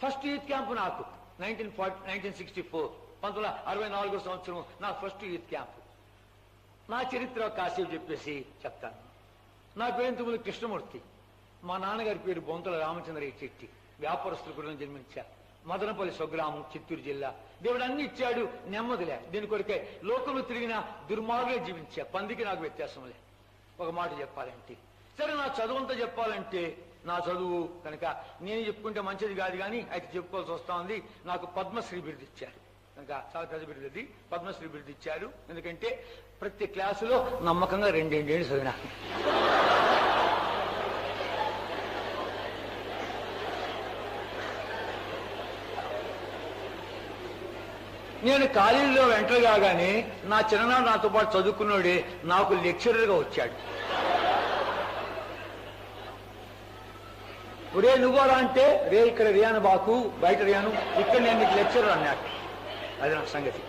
First youth camp నాకు 1964 1964 సంవత్సరం నా ఫస్ట్ యూత్ క్యాంపు. నా చరిత్ర కాసేపు చెప్పేసి చెప్తాను. నా పేరు తుమ్మల కృష్ణమూర్తి. మా నాన్నగారి పేరు బొంతల రామచంద్రయ్య చెట్టి. వ్యాపారస్తుల కుటుంబం జన్మించా. మదనపల్లి స్వగ్రామం, చిత్తూరు జిల్లా. దేవుడు అన్ని ఇచ్చాడు, నెమ్మదిలే. దీని కొరకే లోకంలో తిరిగిన దుర్మార్గులే జీవించా. పందికి నాకు వ్యత్యాసంలే. ఒక మాట చెప్పాలంటే, సరే నా చదువు అంతా చెప్పాలంటే, నా చదువు కనుక నేను చెప్పుకుంటే మంచిది కాదు, కానీ అయితే చెప్పుకోవాల్సి వస్తా ఉంది. నాకు పద్మశ్రీ బిరుదు ఇచ్చారు కనుక, చాలా పెద్ద బిరుదు, పద్మశ్రీ బిరుదు ఇచ్చారు. ఎందుకంటే ప్రతి క్లాసులో నమ్మకంగా 2 ఏళ్ళు చదివినా. నేను కాలేజీలో ఎంటర్ కాగానే నా చిన్ననాడు నాతో పాటు చదువుకున్నాడే నాకు లెక్చరర్గా వచ్చాడు. రే నువ్వరా అంటే, రే ఇక్కడ రియాను బాకు, బయట రియాను, ఇక్కడ నేను నీకు లెక్చరర్ అన్నాడు. అది నా సంగతి.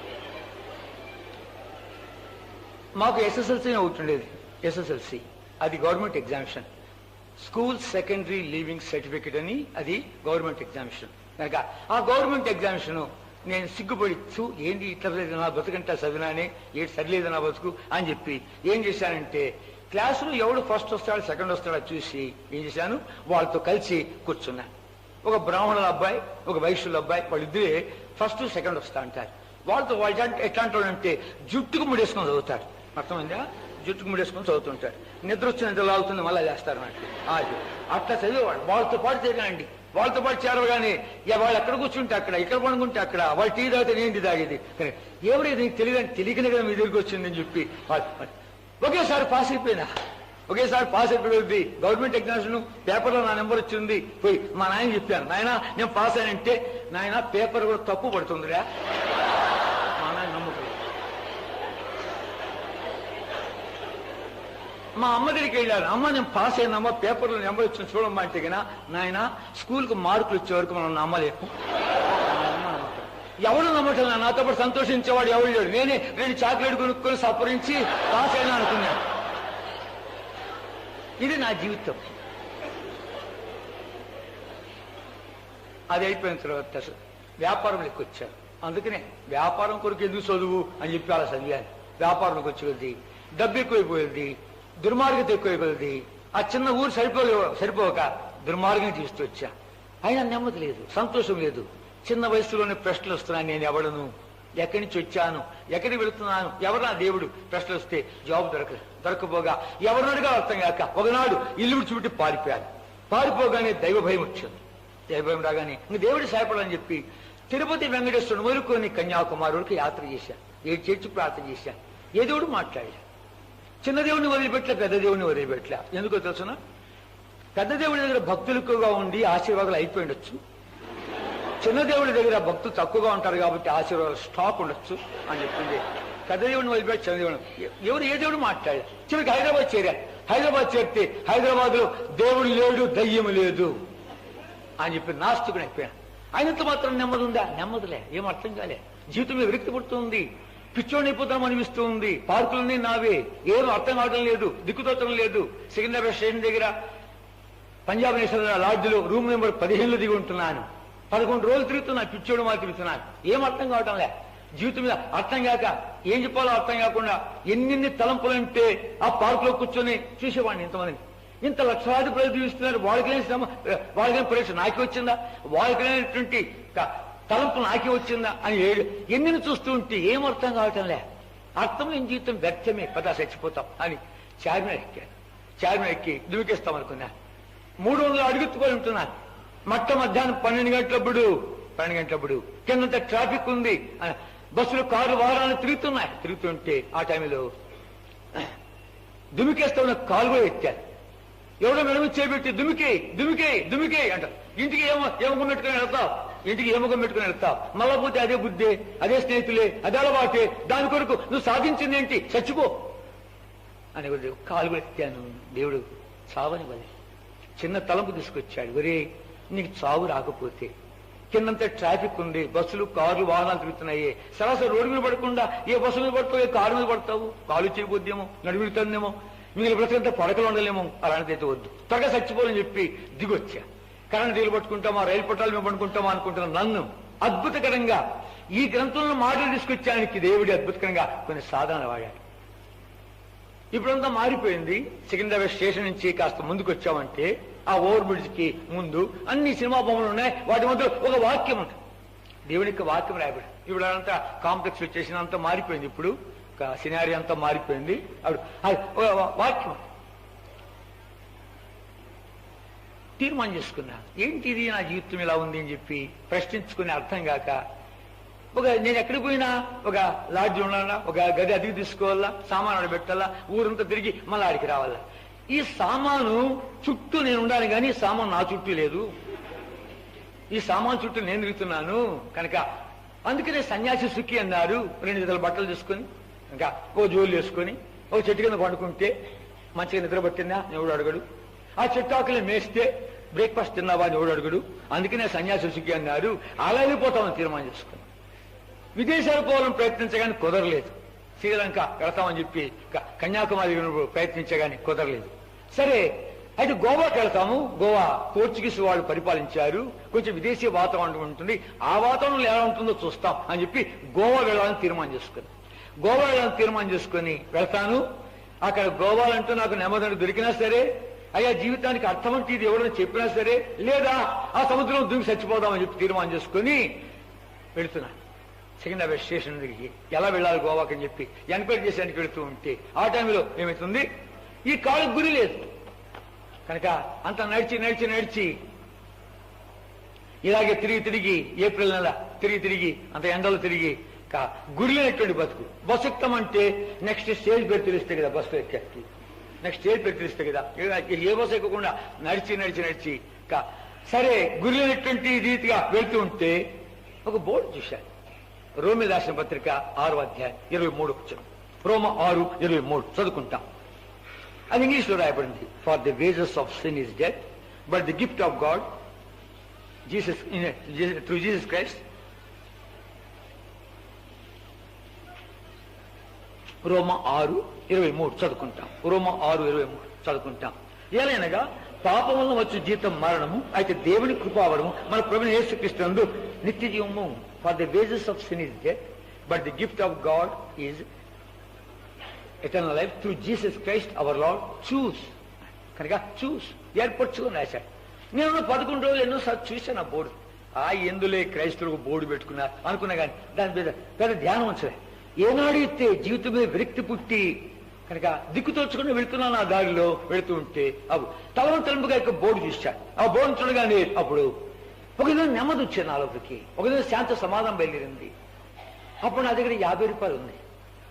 మాకు ఎస్ఎస్ఎల్సీ ఒకటి ఉండేది. ఎస్ఎస్ఎల్సీ అది government examination, school secondary leaving certificate అని, అది గవర్నమెంట్ ఎగ్జామినేషన్. కనుక ఆ గవర్నమెంట్ ఎగ్జామినేషన్ నేను సిగ్గుపడిచ్చు, ఏంటి ఇట్లా లేదు నా బతుకంటా చదివినానే, ఏంటి సరిలేదు నా బతుకు అని చెప్పి ఏం చేశానంటే, క్లాసులో ఎవడు ఫస్ట్ వస్తాడు సెకండ్ వస్తాడో చూసి ఏం చేశాను, వాళ్ళతో కలిసి కూర్చున్నా. ఒక బ్రాహ్మణుల అబ్బాయి, ఒక వైశ్యుల అబ్బాయి, వాళ్ళిద్దరే ఫస్ట్ సెకండ్ వస్తా అంటారు. వాళ్ళతో వాళ్ళు ఎట్లా అంటాడంటే, జుట్టుకు ముడేసుకొని చదువుతాడు. అర్థమైందా? జుట్టుకు ముడేసుకొని చదువుతుంటాడు. నిద్ర వచ్చి నిద్ర లాగుతుంది, మళ్ళీ చేస్తారు అన్నట్టు. అట్లా చదివేవాడు. వాళ్ళతో పాటు తిరగండి. వాళ్ళతో పాటు చేరవగానే వాళ్ళు ఎక్కడ కూర్చుంటే అక్కడ, ఇక్కడ పడుకుంటే అక్కడ, వాళ్ళు టీ తాగితే నేను టీ తాగేది. కానీ ఎవరైతే నీకు తెలియకనే కదా మీ దగ్గరికి వచ్చిందని చెప్పి ఒకేసారి పాస్ అయిపోయినా. ఒకేసారి పాస్ అయిపోయింది. గవర్నమెంట్ ఎగ్జామినేషన్ పేపర్లో నా నెంబర్ వచ్చింది. పోయి మా నాయన చెప్పాను, నాయన నేను పాస్ అయినంటే, నాయన పేపర్ కూడా తప్పు పడుతుందిరా. మా నాయన నమ్మకం. మా అమ్మ దగ్గరికి వెళ్ళాను, అమ్మ నేను పాస్ అయినమ్మా, పేపర్లో నెంబర్ వచ్చింది చూడమ్మా అంటే, కదా నాయన స్కూల్కి మార్కులు వచ్చే వరకు మనం నమ్మలేము. ఎవడు నమ్మటం, నాతో పాటు సంతోషించేవాడు ఎవడు లేడు. నేనే 2 చాక్లెట్ కొనుక్కొని సపరించి పాస్ అయినా అనుకున్నాను. ఇది నా జీవితం. అది అయిపోయిన తర్వాత వ్యాపారం లెక్క వచ్చాను. అందుకనే వ్యాపారం కొరకు ఎందుకు చదువు అని చెప్పి అలా చదివాను. వ్యాపారంలోకి వచ్చేది డబ్బు ఎక్కువైపోయేది, దుర్మార్గత ఎక్కువైపోయేది. ఆ చిన్న ఊరు సరిపోక దుర్మార్గం తీస్తూ వచ్చా. అయినా నెమ్మది లేదు, సంతోషం లేదు. చిన్న వయసులోనే ప్రశ్నలు వస్తున్నాను, నేను ఎవడను, ఎక్కడి నుంచి వచ్చాను, ఎక్కడికి వెళుతున్నాను, ఎవరు నా దేవుడు. ప్రశ్నలు వస్తే జవాబు దొరకపోగా ఎవరినడుగా అర్థం కాక ఒకనాడు ఇల్లు విడిచిపెట్టి పారిపోయాను. పారిపోగానే దైవ భయం వచ్చింది. దైవ భయం రాగానే ఇంక దేవుడి సాయపడాలని చెప్పి తిరుపతి వెంకటేశ్వరుడు మొదలుకొని కన్యాకుమారి వరకు యాత్ర చేశాను. 7 చేర్చి ప్రార్థన చేశాను. ఏ దేవుడు మాట్లాడా. చిన్న దేవుడిని వదిలిపెట్టలే, పెద్ద దేవుడిని వదిలిపెట్టలే. ఎందుకో తెలుసునా, పెద్ద దేవుడి దగ్గర భక్తులు ఎక్కువగా ఉండి ఆశీర్వాదాలు అయిపోయి ఉండొచ్చు. చిన్న దేవుడి దగ్గర భక్తులు తక్కువగా ఉంటారు కాబట్టి ఆశీర్వాదాలు స్టాక్ ఉండొచ్చు అని చెప్పింది. పెద్ద దేవుడిని వదిలిపెట్టి చిన్న దేవుడు, ఎవరు ఏ దేవుడు మాట్లాడారు. చివరికి హైదరాబాద్ చేరా. హైదరాబాద్ చేరితే హైదరాబాద్ లో దేవుడు లేడు, దయ్యం లేదు అని చెప్పి నాస్తికుడు అయిపోయాను. ఆయనంత మాత్రం నెమ్మది ఉందా? నెమ్మదిలే, ఏం అర్థం కాలే. జీవితం మీద విరక్తి పడుతుంది, పిచ్చోడిని అయిపోతాం అనిపిస్తుంది. పార్కులన్నీ నావే, ఏం అర్థం కావడం లేదు, దిక్కుతోచడం లేదు. సికింద్రాబాద్ స్టేషన్ దగ్గర పంజాబ్ నేషనల్ లాడ్జ్లో రూమ్ నెంబర్ 15లో దిగి ఉంటున్నాను. 11 రోజులు తిరుగుతున్నా, పిచ్చోడు మాకు తిరుగుతున్నాను. ఏం అర్థం కావటం లే. జీవితం మీద అర్థం కాక ఏం చెప్పాలో అర్థం కాకుండా ఎన్ని తలంపులంటే ఆ పార్కులో కూర్చొని చూసేవాడిని. ఇంతమందిని, ఇంత లక్షలాది ప్రజలు జీవిస్తున్నారు, వాళ్ళకైనా పరీక్ష నాకే వచ్చిందా, వాళ్ళకైనటువంటి తలంపు నాకే వచ్చిందా అని ఎన్ని చూస్తూ ఉంటే ఏం అర్థం కావటం లే. అర్థం లేని జీవితం వ్యర్థమే, పదా చచ్చిపోతాం అని చార్మినార్ ఎక్కాను. చార్మినార్ ఎక్కి దుమికేస్తాం అనుకున్నా. 300 అడుగుతుకొని ఉంటున్నాను. మధ్యాహ్నం 12 గంటలప్పుడు కిందంత ట్రాఫిక్ ఉంది, బస్సులు కారు వాహనాలు తిరుగుతుంటే ఆ టైంలో దుమికేస్తా ఉన్న కాలు కూడా ఎత్తారు. ఎవడో మెడమి చేపెట్టి దుమికే అంటారు. ఇంటికి ఏమకం పెట్టుకుని వెళ్తావు, ఇంటికి ఏమకం పెట్టుకుని వెళ్తావు, మళ్ళా పోతే అదే బుద్ధే, అదే స్నేహితులే, అదే అలవాటే, దాని కొరకు నువ్వు సాధించింది ఏంటి, చచ్చిపో అని కాలు కూడా ఎత్తాను. దేవుడు చావని బలి చిన్న తలంపు తీసుకొచ్చాడు. ఒరే నీకు చావు రాకపోతే, కిందంతా ట్రాఫిక్ ఉంది, బస్సులు కార్లు వాహనాలు తిరుగుతున్నాయి, సరాసరి రోడ్డు మీద పడకుండా ఏ బస్సు మీద పడతావు, ఏ కారు మీద పడతావు, కాలు చేయబోద్దేమో, నడుగుతుందేమో, మిగిలిన బ్రతకంతా పడకలు ఉండలేమో, అలాంటిదైతే వద్దు, త్వరగా చచ్చిపోవాలని చెప్పి దిగొచ్చా. కరెంట్ తీగలు పట్టుకుంటామా, రైలు పట్టాలు మేము పట్టుకుంటామా అనుకుంటున్న నన్ను అద్భుతకరంగా ఈ గ్రంథంలో మాటలు తీసుకొచ్చానికి దేవుడి అద్భుతకరంగా కొన్ని సాధనలు వాడాడు. ఇప్పుడంతా మారిపోయింది. సికింద్రాబాద్ స్టేషన్ నుంచి కాస్త ముందుకు వచ్చామంటే ఆ ఓవర్ బ్రిడ్జ్ కి ముందు అన్ని సినిమా బొమ్మలు ఉన్నాయి. వాటి మధ్య ఒక వాక్యం ఉంటుంది. దేవునికి వాక్యం రాయబడి ఇప్పుడు అదంతా కాంప్లెక్స్ వచ్చేసినంత మారిపోయింది. ఇప్పుడు సినారీ అంతా మారిపోయింది. అప్పుడు వాక్యం తీర్మానం చేసుకున్నా, ఏంటిది నా జీవితం ఇలా ఉంది అని చెప్పి ప్రశ్నించుకుని అర్థం కాక నేను ఎక్కడికి పోయినా ఒక లాడ్జ్ ఉండాలా, ఒక గది అదిగి తీసుకోవాలా, సామాను పెట్టాలా, ఊరంతా తిరిగి మళ్ళీ ఆడికి రావాలా. ఈ సామాను చుట్టూ నేను ఉండాలి కానీ సామాను నా చుట్టూ లేదు. ఈ సామాను చుట్టూ నేను తిరుగుతున్నాను కనుక అందుకనే సన్యాసి సుఖి అన్నారు. 2 జతల బట్టలు తీసుకొని ఇంకా ఓ జోలు వేసుకొని ఒక చెట్టు కింద పండుకుంటే మంచిగా నిద్ర పట్టిందా ఎవడు అడగడు. ఆ చెట్టు ఆకులు మేస్తే బ్రేక్ఫాస్ట్ తిన్నావా అని ఎవడు అడగడు. అందుకనే సన్యాసి సుఖి అన్నారు. అలా వెళ్ళిపోతామని తీర్మానం చేసుకుని విదేశాలు పోవాలని ప్రయత్నించగానే కుదరలేదు. శ్రీలంక వెళతామని చెప్పి కన్యాకుమారి ప్రయత్నించగానే కుదరలేదు. సరే అయితే గోవాకి వెళ్తాము. గోవా పోర్చుగీస్ వాళ్ళు పరిపాలించారు. కొంచెం విదేశీ వాతావరణం ఉంటుంది. ఆ వాతావరణంలో ఎలా ఉంటుందో చూస్తాం అని చెప్పి గోవా వెళ్ళాలని తీర్మానం చేసుకుని వెళ్తాను. అక్కడ గోవాలంటూ నాకు నెమ్మది దొరికినా సరే, అయ్యా జీవితానికి అర్థం అంటే ఇది ఎవరైనా చెప్పినా సరే, లేదా ఆ సముద్రం దూకి చచ్చిపోదామని చెప్పి తీర్మానం చేసుకుని వెళుతున్నాను. సికింద్రాబాద్ స్టేషన్ దగ్గరికి ఎలా వెళ్ళాలి గోవాకి అని చెప్పి ఎంక్వైరీ చేసేందుకు వెళుతూ ఉంటే ఆ టైంలో ఏమవుతుంది, ఈ కాళ్ళకు గురి లేదు కనుక అంత నడిచి ఇలాగే తిరిగి ఏప్రిల్ నెల తిరిగి అంత ఎండలు తిరిగి గురి లేనటువంటి బస్సు ఎక్కుతామంటే నెక్స్ట్ స్టేజ్ పేరు తెలిస్తే కదా బస్సు ఎక్కి నెక్స్ట్ స్టేజ్ పేరు తెలిస్తే కదా. ఏ బస్సు ఎక్కకుండా నడిచి సరే గురి లేనటువంటి రీతిగా వెళ్తూ ఉంటే ఒక బోర్డు చూశాను. రోమి రాసిన పత్రిక 6వ అధ్యాయం 23 వచనం. రోమ 6:23 చదువుకుంటాం. అది ఇంగ్లీష్ లో రాయబడింది. For the wages of sin is death but the gift of God through Jesus Christ. రోమ 6:23 చదువుకుంటాం. రోమ 6:23 చదువుకుంటాం. ఏలైనగా పాపం వల్ల వచ్చే జీతం మరణము, అయితే దేవుని కృపావరము మన ప్రభువైన యేసుక్రీస్తు నందు నిత్య జీవము. For the wages of sin is death but the gift of God is eternal life through Jesus Christ our Lord. కనుక ఏర్పరచుకొని రాశాడు. నేను 11 రోజులు ఎన్నోసార్లు చూశాను ఆ బోర్డు. ఎందులే క్రైస్తవులకు బోర్డు పెట్టుకున్నారు అనుకున్నా కానీ దాని మీద పెద్ద ధ్యానం ఉంచలే. ఏనాడు ఇస్తే జీవితం మీద విరక్తి పుట్టి కనుక దిక్కుతోచుకుని వెళుతున్నాను. ఆ దారిలో వెళుతూ ఉంటే తలంపుగా యొక్క బోర్డు చూశాడు. ఆ బోర్డు చూడగానే అప్పుడు ఒకదిన నెమ్మది వచ్చాను నాలోకి. ఒకదిన శాంత సమాధానం బయలుదేరింది. అప్పుడు నా దగ్గర 50 రూపాయలు ఉంది.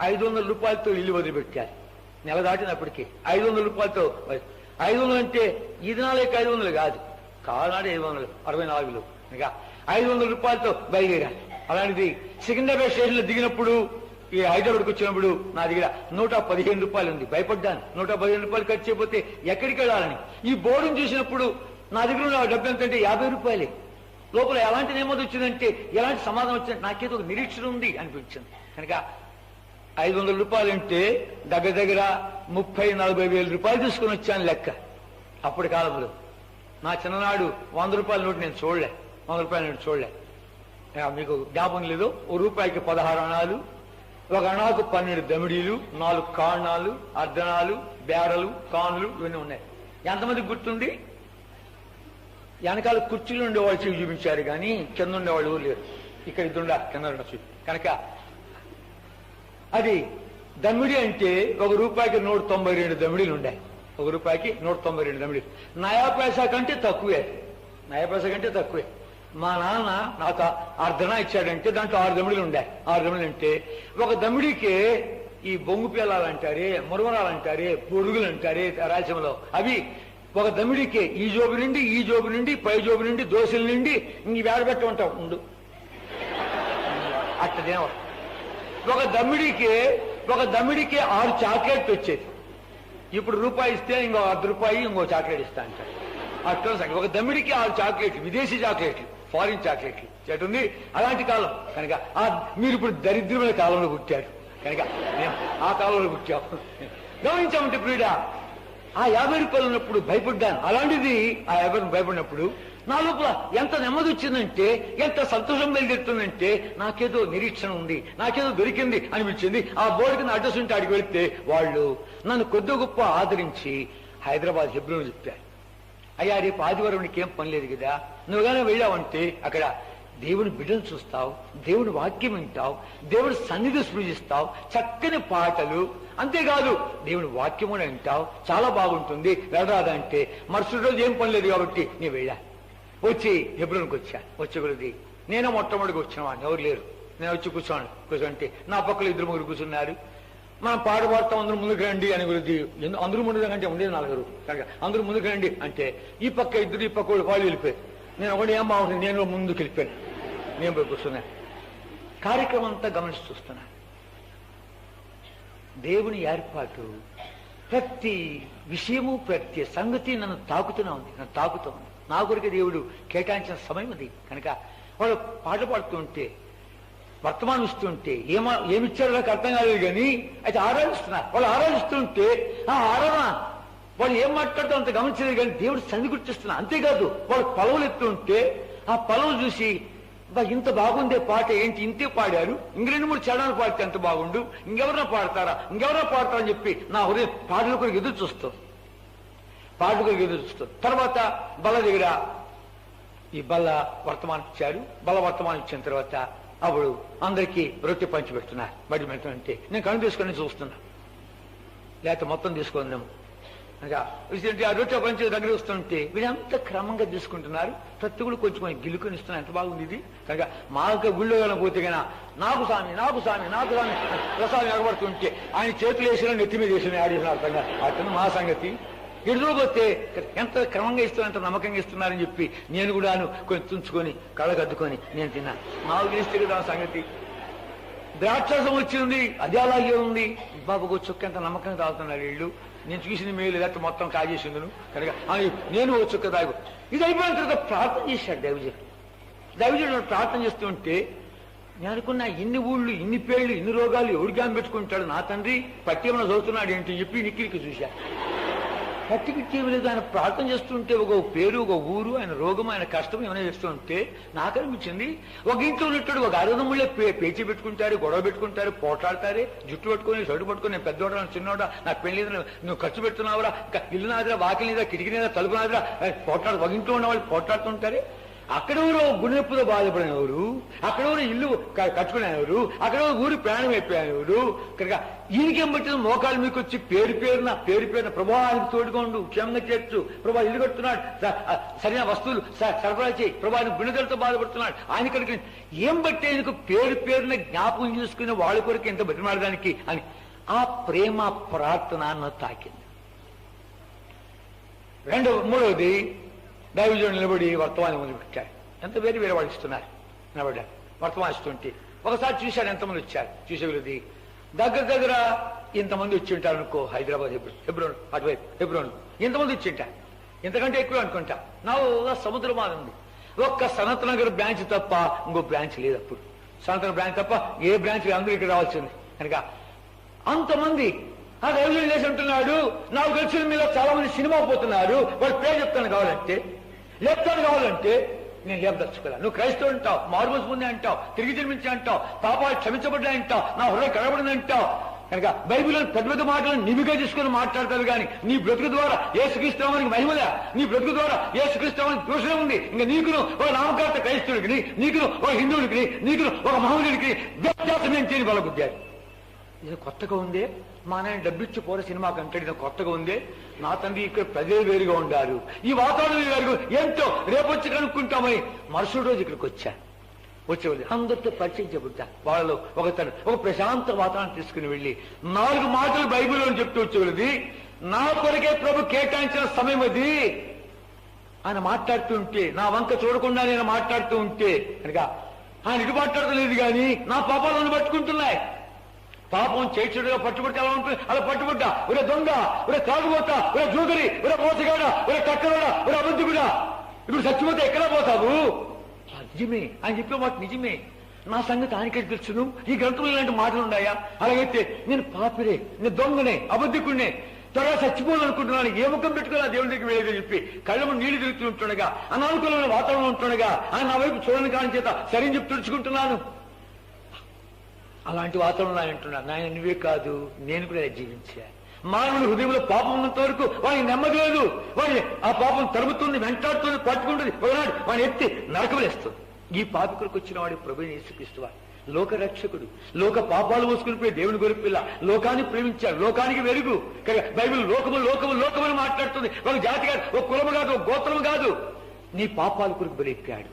500 రూపాయలతో ఇల్లు వదిలిపెట్టారు. నెల దాటినప్పటికీ 500 రూపాయలతో. 500 అంటే ఈ దినాలకి 500 కాదు, కాలనాడు 764 ఇంకా 500 రూపాయలతో బయలుదేరాను. అలాంటిది సికింద్రాబాద్ స్టేషన్ లో దిగినప్పుడు ఈ హైదరాబాద్కి వచ్చినప్పుడు నా దగ్గర 115 రూపాయలు ఉంది. భయపడ్డాను. 115 రూపాయలు ఖర్చు చేయకపోతే ఎక్కడికి వెళ్ళాలని. ఈ బోర్డును చూసినప్పుడు నా దగ్గర ఉన్న డబ్బు ఎంతంటే 50 రూపాయలే. లోపల ఎలాంటి నెమ్మది వచ్చిందంటే, ఎలాంటి సమాధానం వచ్చిందంటే నాకేదో ఒక నిరీక్షణ ఉంది అనిపించింది. కనుక 500 రూపాయలు అంటే దగ్గర 30-40 వేల రూపాయలు తీసుకుని వచ్చాను లెక్క. అప్పటి కాలంలో నా చిన్ననాడు 100 రూపాయల నోటు నేను చూడలే. 100 రూపాయల నోటు చూడలే. మీకు జ్ఞాపకం లేదు. ఓ రూపాయికి 16 అణాలు, ఒక అణాకు 12 దమిడీలు, 4 కాణాలు, అర్ధనాలు, బేడలు, కానులు ఇవన్నీ ఉన్నాయి. ఎంతమందికి గుర్తుంది? వెనకాల కుర్చీలు ఉండేవాళ్ళు చెవి చూపించారు కానీ కింద ఉండేవాళ్ళు ఊరు లేరు. ఇక్కడ ఇద్దుండా కింద ఉండొచ్చు. కనుక అది దమిడి అంటే ఒక రూపాయికి 192 దమిడీలు ఉన్నాయి. ఒక రూపాయికి 192 దమిడీలు. నయా పైసా కంటే తక్కువే. మా నాన్న నాకు అర్ధనా ఇచ్చాడంటే దాంట్లో 6 దమిడీలు ఉన్నాయి. 6 దమిడీలు అంటే ఒక దమిడికి ఈ బొంగు పిల్లలు అంటారే, మురమరాలు అంటారే, పొరుగులు అంటారే రాయలసీమలో, అవి ఒక దమిడికి ఈ జోబు నుండి పై జోబు నుండి దోశల నుండి ఇంక వేడబెట్టి ఉంటాం ఉండు అట్ట తినవాడు. ఒక దమ్మిడికి 6 చాక్లెట్లు వచ్చేది. ఇప్పుడు రూపాయి ఇస్తే ఇంకో ₹1 ఇంకో చాక్లెట్ ఇస్తా అంటారు. అట్లా ఒక దమ్మిడికి 6 చాక్లెట్లు, విదేశీ చాక్లెట్లు, ఫారిన్ చాక్లెట్లు చెట్టుంది. అలాంటి కాలం కనుక మీరు ఇప్పుడు దరిద్రమైన కాలంలో పుట్టారు కనుక మేము ఆ కాలంలో పుట్టాము. గమనించామంటే ప్రియుడా, ఆ 50 రూపాయలు ఉన్నప్పుడు భయపడ్డాను. అలాంటిది ఆ 50 భయపడినప్పుడు నా లోపల ఎంత నెమ్మది వచ్చిందంటే, ఎంత సంతోషం బయలుదేరుతుందంటే, నాకేదో నిరీక్షణ ఉంది, నాకేదో దొరికింది అనిపించింది. ఆ బోర్డుకి నా అడ్రస్ ఉంటే అడిగి వెళితే వాళ్ళు నన్ను కొద్ది గొప్ప ఆదరించి హైదరాబాద్ హెబ్రోన్ చెప్పారు. అయ్యా, రేపు ఆదివారం నీకేం పని లేదు కదా, నువ్వుగానే వెళ్ళావంటే అక్కడ దేవుని బిడ్డలు చూస్తావు, దేవుని వాక్యం వింటావు, దేవుని సన్నిధి సృజిస్తావు, చక్కని పాటలు, అంతేకాదు దేవుని వాక్యం కూడా వింటావు, చాలా బాగుంటుంది, వెళ్ళరాదంటే మరుసటి రోజు ఏం పని లేదు కాబట్టి నేను వెళ్ళా. వచ్చి హెబ్రోన్కి వచ్చా. వచ్చి నేనే మొట్టమొదటికి వచ్చిన వాడిని, ఎవరు లేరు. నేను వచ్చి కూర్చోంటే నా పక్కన 2-3 కూర్చున్నారు. మనం పాట పాడతాం, అందరూ ముందుకు రండి అని గురించి. అందరూ ముందుకు అంటే ఉండేది 4 కనుక అందరూ ముందుకు రండి అంటే ఈ పక్క 2 ఈ పక్క వాళ్ళు వెళ్ళిపోయారు. నేను ఒకటి ఏం బాగుంటుంది, నేను ముందుకు వెళ్ళిపోయాను. నేను పోయి కూర్చున్నాను. కార్యక్రమం అంతా గమనించి చూస్తున్నాను. దేవుని ఏర్పాటు ప్రతి విషయము, ప్రతి సంగతి నన్ను తాకుతూనే ఉంది. నా కొరకు దేవుడు కేటాయించిన సమయం అది. కనుక వాళ్ళు పాట పాడుతుంటే, వర్తమానం ఇస్తుంటే ఏమిచ్చారో నాకు అర్థం కాలేదు, కానీ అయితే ఆరాధిస్తున్నారు. వాళ్ళు ఆరాధిస్తుంటే ఆ ఆరాధన వాళ్ళు ఏం మాట్లాడుతూ అంత గమనించలేదు, కానీ దేవుడు సన్నిధి గుర్తిస్తున్నా. అంతేకాదు వాళ్ళు పొలవులు ఎత్తుంటే ఆ పొలవు చూసి ఇంత బాగుందే పాట, ఏంటి ఇంతే పాడారు, ఇంక 2-3 చరణాలు పాడితే ఎంత బాగుండు, ఇంకెవరన్నా పాడతారని చెప్పి నా హృదయం పాటల కొరకు ఎదురు చూస్తాం. తర్వాత బల్ల దగ్గర ఈ బల్ల వర్తమానం ఇచ్చారు. బల్ల వర్తమానం ఇచ్చిన తర్వాత అప్పుడు అందరికీ రొట్టె పంచి పెడుతున్నారు. బడి పెడుతుంటే నేను కన్ను తీసుకొని చూస్తున్నా, లేకపోతే మొత్తం తీసుకుందాం అనగా ఆ రొట్టె పంచి దగ్గర వస్తుంటే వీళ్ళంతా క్రమంగా తీసుకుంటున్నారు. ప్రతి కూడా కొంచెం గిలుకొని ఇస్తున్నారు. ఎంత బాగుంది ఇది. కనుక మా గుళ్ళో పోతే కన్నా నాకు స్వామి ప్రసాదం ఎగబడుతుంటే ఆయన చేతులు వేసిన నెత్తి మీద వేసిన ఆడేసిన అర్థంగా అతను మా సంగతి. ఎదురుపోతే ఎంత క్రమంగా ఇస్తున్నారు, ఎంత నమ్మకంగా ఇస్తున్నారని చెప్పి నేను కూడా కొంచెం తుంచుకొని కళ్ళకద్దుకొని నేను తిన్నా. నాకు తెలిస్తే కదా ఆ సంగతి. ద్రాక్షరసం వచ్చింది, అది అలాగే ఉంది. బాబుకు చుక్క ఎంత నమ్మకంగా తాగుతున్నారు వీళ్ళు. నేను చూసింది మేలు, లేకపోతే మొత్తం కాజేసిందును. కనుక నేను ఓ చుక్క తాగు. ఇది అయిపోయిన తర్వాత ప్రార్థన చేశాడు దైవజనుడు. ప్రార్థన చేస్తుంటే నేను అనుకున్నా, ఇన్ని ఊళ్ళు, ఇన్ని పేర్లు, ఇన్ని రోగాలు ఎవరికి ఆమె పెట్టుకుంటాడు నా తండ్రి, పట్టి ఏమైనా చదువుతున్నాడు ఏంటి చెప్పి నిక్కిరికి చూశా. పట్టికిట్టి ఏమి లేదు. ఆయన ప్రార్థన చేస్తుంటే ఒక పేరు, ఒక ఊరు, ఆయన రోగం, ఆయన కష్టం ఏమైనా చేస్తుంటే నాకు అనిపించింది, ఒక ఇంట్లో ఉన్నట్టు ఒక 60 ముళ్ళే పేచి పెట్టుకుంటారు, గొడవ పెట్టుకుంటారు, పోట్లాడతారే, జుట్టు పట్టుకొని షర్టు పట్టుకొని, నేను పెద్దోడా చిన్నోడా, నాకు పెళ్లి నువ్వు ఖర్చు పెడుతున్నావురా, ఇల్లు నాదిరా, వాకిలి నీదా, కిటికీ నీదా, తలుపు నాదిరా, ఒక ఇంట్లో ఉన్న వాళ్ళు పోట్లాడుతుంటారే. అక్కడెవరో గుండెప్పుతో బాధపడినవారు, అక్కడెవరు ఇల్లు కట్టుకునేవారు, అక్కడ ఊరి ప్రాణం అయిపోయారు. కనుక ఈయనకేం పట్టిన మోకాలు మీకు వచ్చి పేరు పేరున ప్రభావానికి తోడుకోండు, క్షేమంగా చేర్చు, ప్రభా ఇల్లు కడుతున్నాడు, సరైన వస్తువులు సరఫరా చేయి, ప్రభా గుండెలతో బాధపడుతున్నాడు. ఆయన కనుక ఏం బట్టి ఆయనకు పేరున జ్ఞాపకం చేసుకుని వాళ్ళ కొరకు ఎంత బతిమాడడానికి అని ఆ ప్రేమ ప్రార్థన నన్ను తాకింది. మూడవది దైవజనుడు నిలబడి వర్తమానం మొదలుపెట్టాడు. ఎంత వేరే వాళ్ళు ఇస్తున్నారు, నిలబడ్డారు వర్తమానం ఇస్తుంటే. ఒకసారి చూశాడు ఎంతమంది వచ్చారు. చూసేది దగ్గర ఇంతమంది వచ్చి ఉంటారు అనుకో. హైదరాబాద్ హెబ్రోన్ అటువైపు హెబ్రోన్ ఇంతమంది వచ్చి ఉంటారు, ఇంతకంటే ఎక్కువ అనుకుంటా. నా సముద్రం మాది ఉంది. ఒక్క సనత్ నగర్ బ్రాంచ్ తప్ప ఇంకో బ్రాంచ్ లేదు. అప్పుడు సనత్ బ్రాంచ్ తప్ప ఏ బ్రాంచ్ అందరూ ఇక్కడ రావాల్సింది. కనుక అంతమంది ఆ దైవజనుడు లేచి అంటున్నాడు, నాకు తెలిసిన మీద చాలా మంది సినిమా పోతున్నారు, వాళ్ళు పేరు చెప్తాను కావాలంటే, నేను లేపదలుచుకోలే. నువ్వు క్రైస్తవుడు అంటావు, మారుమోసు పొంది అంటావు, తిరిగి జన్మించి అంటావు, పాపాలు క్షమించబడ్డా అంటావు, నా హృదయం కనబడింది అంటావు. కనుక బైబిల్లో పెద్ద పెద్ద మాటలను నిమిగా తీసుకుని మాట్లాడతారు, కానీ నీ బ్రతుకు ద్వారా యేసుక్రీస్తువానికి మహిమలే, నీ బ్రతుకు ద్వారా యేసుక్రీస్తువానికి దోషం ఉంది. ఇంకా నీకును ఒక నామకార్త క్రైస్తవుడికి, నీకును ఒక హిందువుడికి, నీకును ఒక మహమ్మదుడికి వ్యత్యాసం ఏం చేయని బలబుద్ధారు. ఇది కొత్తగా ఉందే, మా నాయన డబ్బిచ్చి పోరే సినిమా కంటే కొత్తగా ఉందే, నా తండ్రి ఇక్కడ ప్రజలు వేరుగా ఉండారు, ఈ వాతావరణం వేరు, ఏంటో రేపొచ్చి కనుక్కుంటామని మరుసటి రోజు ఇక్కడికి వచ్చేవాళ్ళు అందరితో పరిచయం చెబుతా. వాళ్ళలో ఒక ప్రశాంత వాతావరణం తీసుకుని వెళ్ళి 4 మాటలు బైబిల్లో చెప్తూ వచ్చేవాళ్ళది. నా కొరకే ప్రభు కేటాయించిన సమయం అది. ఆయన మాట్లాడుతూ ఉంటే, నా వంక చూడకుండా నేను మాట్లాడుతూ ఉంటే కనుక ఆయన ఇటు మాట్లాడలేదు, కానీ నా పాపాలను పట్టుకుంటున్నాయి. పాపం చేతుడుగా పట్టుబట్టి ఎలా ఉంటుంది, అలా పట్టుబడ్డా, ఒరే దొంగ, ఒరే తాగుబోతా, ఒరే జూగరి, ఒరే మోసగాడ, ఒరే కట్టవాడ, ఒరే అబద్ధికుడా, ఇప్పుడు చచ్చిపోతే ఎక్కడా పోతావు? నిజమే ఆయన చెప్పే మాట నిజమే. నా సంగతి ఆయనకే తెలుసును. ఈ గ్రంథంలో ఇలాంటి మాటలు ఉన్నాయా? అలాగైతే నేను పాపిరే, నేను దొంగనే, అబద్ధికుడినే, త్వరగా చచ్చిపోవాలనుకుంటున్నాను, ఏ ముఖం పెట్టుకుని ఆ దేవుడి దగ్గరికి వెళ్ళేదని చెప్పి కళ్ళము నీళ్లు తిరుగుతుంటుండగా, అనానుకూలమైన వాతావరణం ఉంటుండగా ఆయన నా వైపు చూడని కాని చేత సరైన చెప్పి తుడుచుకుంటున్నాను. అలాంటి వాతావరణంలో ఆయన అంటున్నాను, నాయన నువ్వే కాదు నేను కూడా జీవించా. మానవుని హృదయంలో పాపం ఉన్నంత వరకు వాడికి నెమ్మది లేదు. వాడి ఆ పాపం తరుముతుంది, వెంటాడుతుంది, పట్టుకుంటుంది. ఒకనాడు వాడిని ఎత్తి నరకలేస్తుంది. ఈ పాపి కొరకు వచ్చిన వాడి ప్రభువుని యేసుక్రీస్తు వాడు లోక రక్షకుడు. లోక పాపాలు మోసుకుని పోయి దేవుని గొరిపిల్ల లోకాన్ని ప్రేమించాడు, లోకానికి వెలుగు. బైబిల్ లోకము లోకము లోకమని మాట్లాడుతుంది. ఒక జాతి కాదు, ఒక కులము కాదు, ఒక గోత్రము కాదు. నీ పాపాల కొరకు బలెక్కాడు,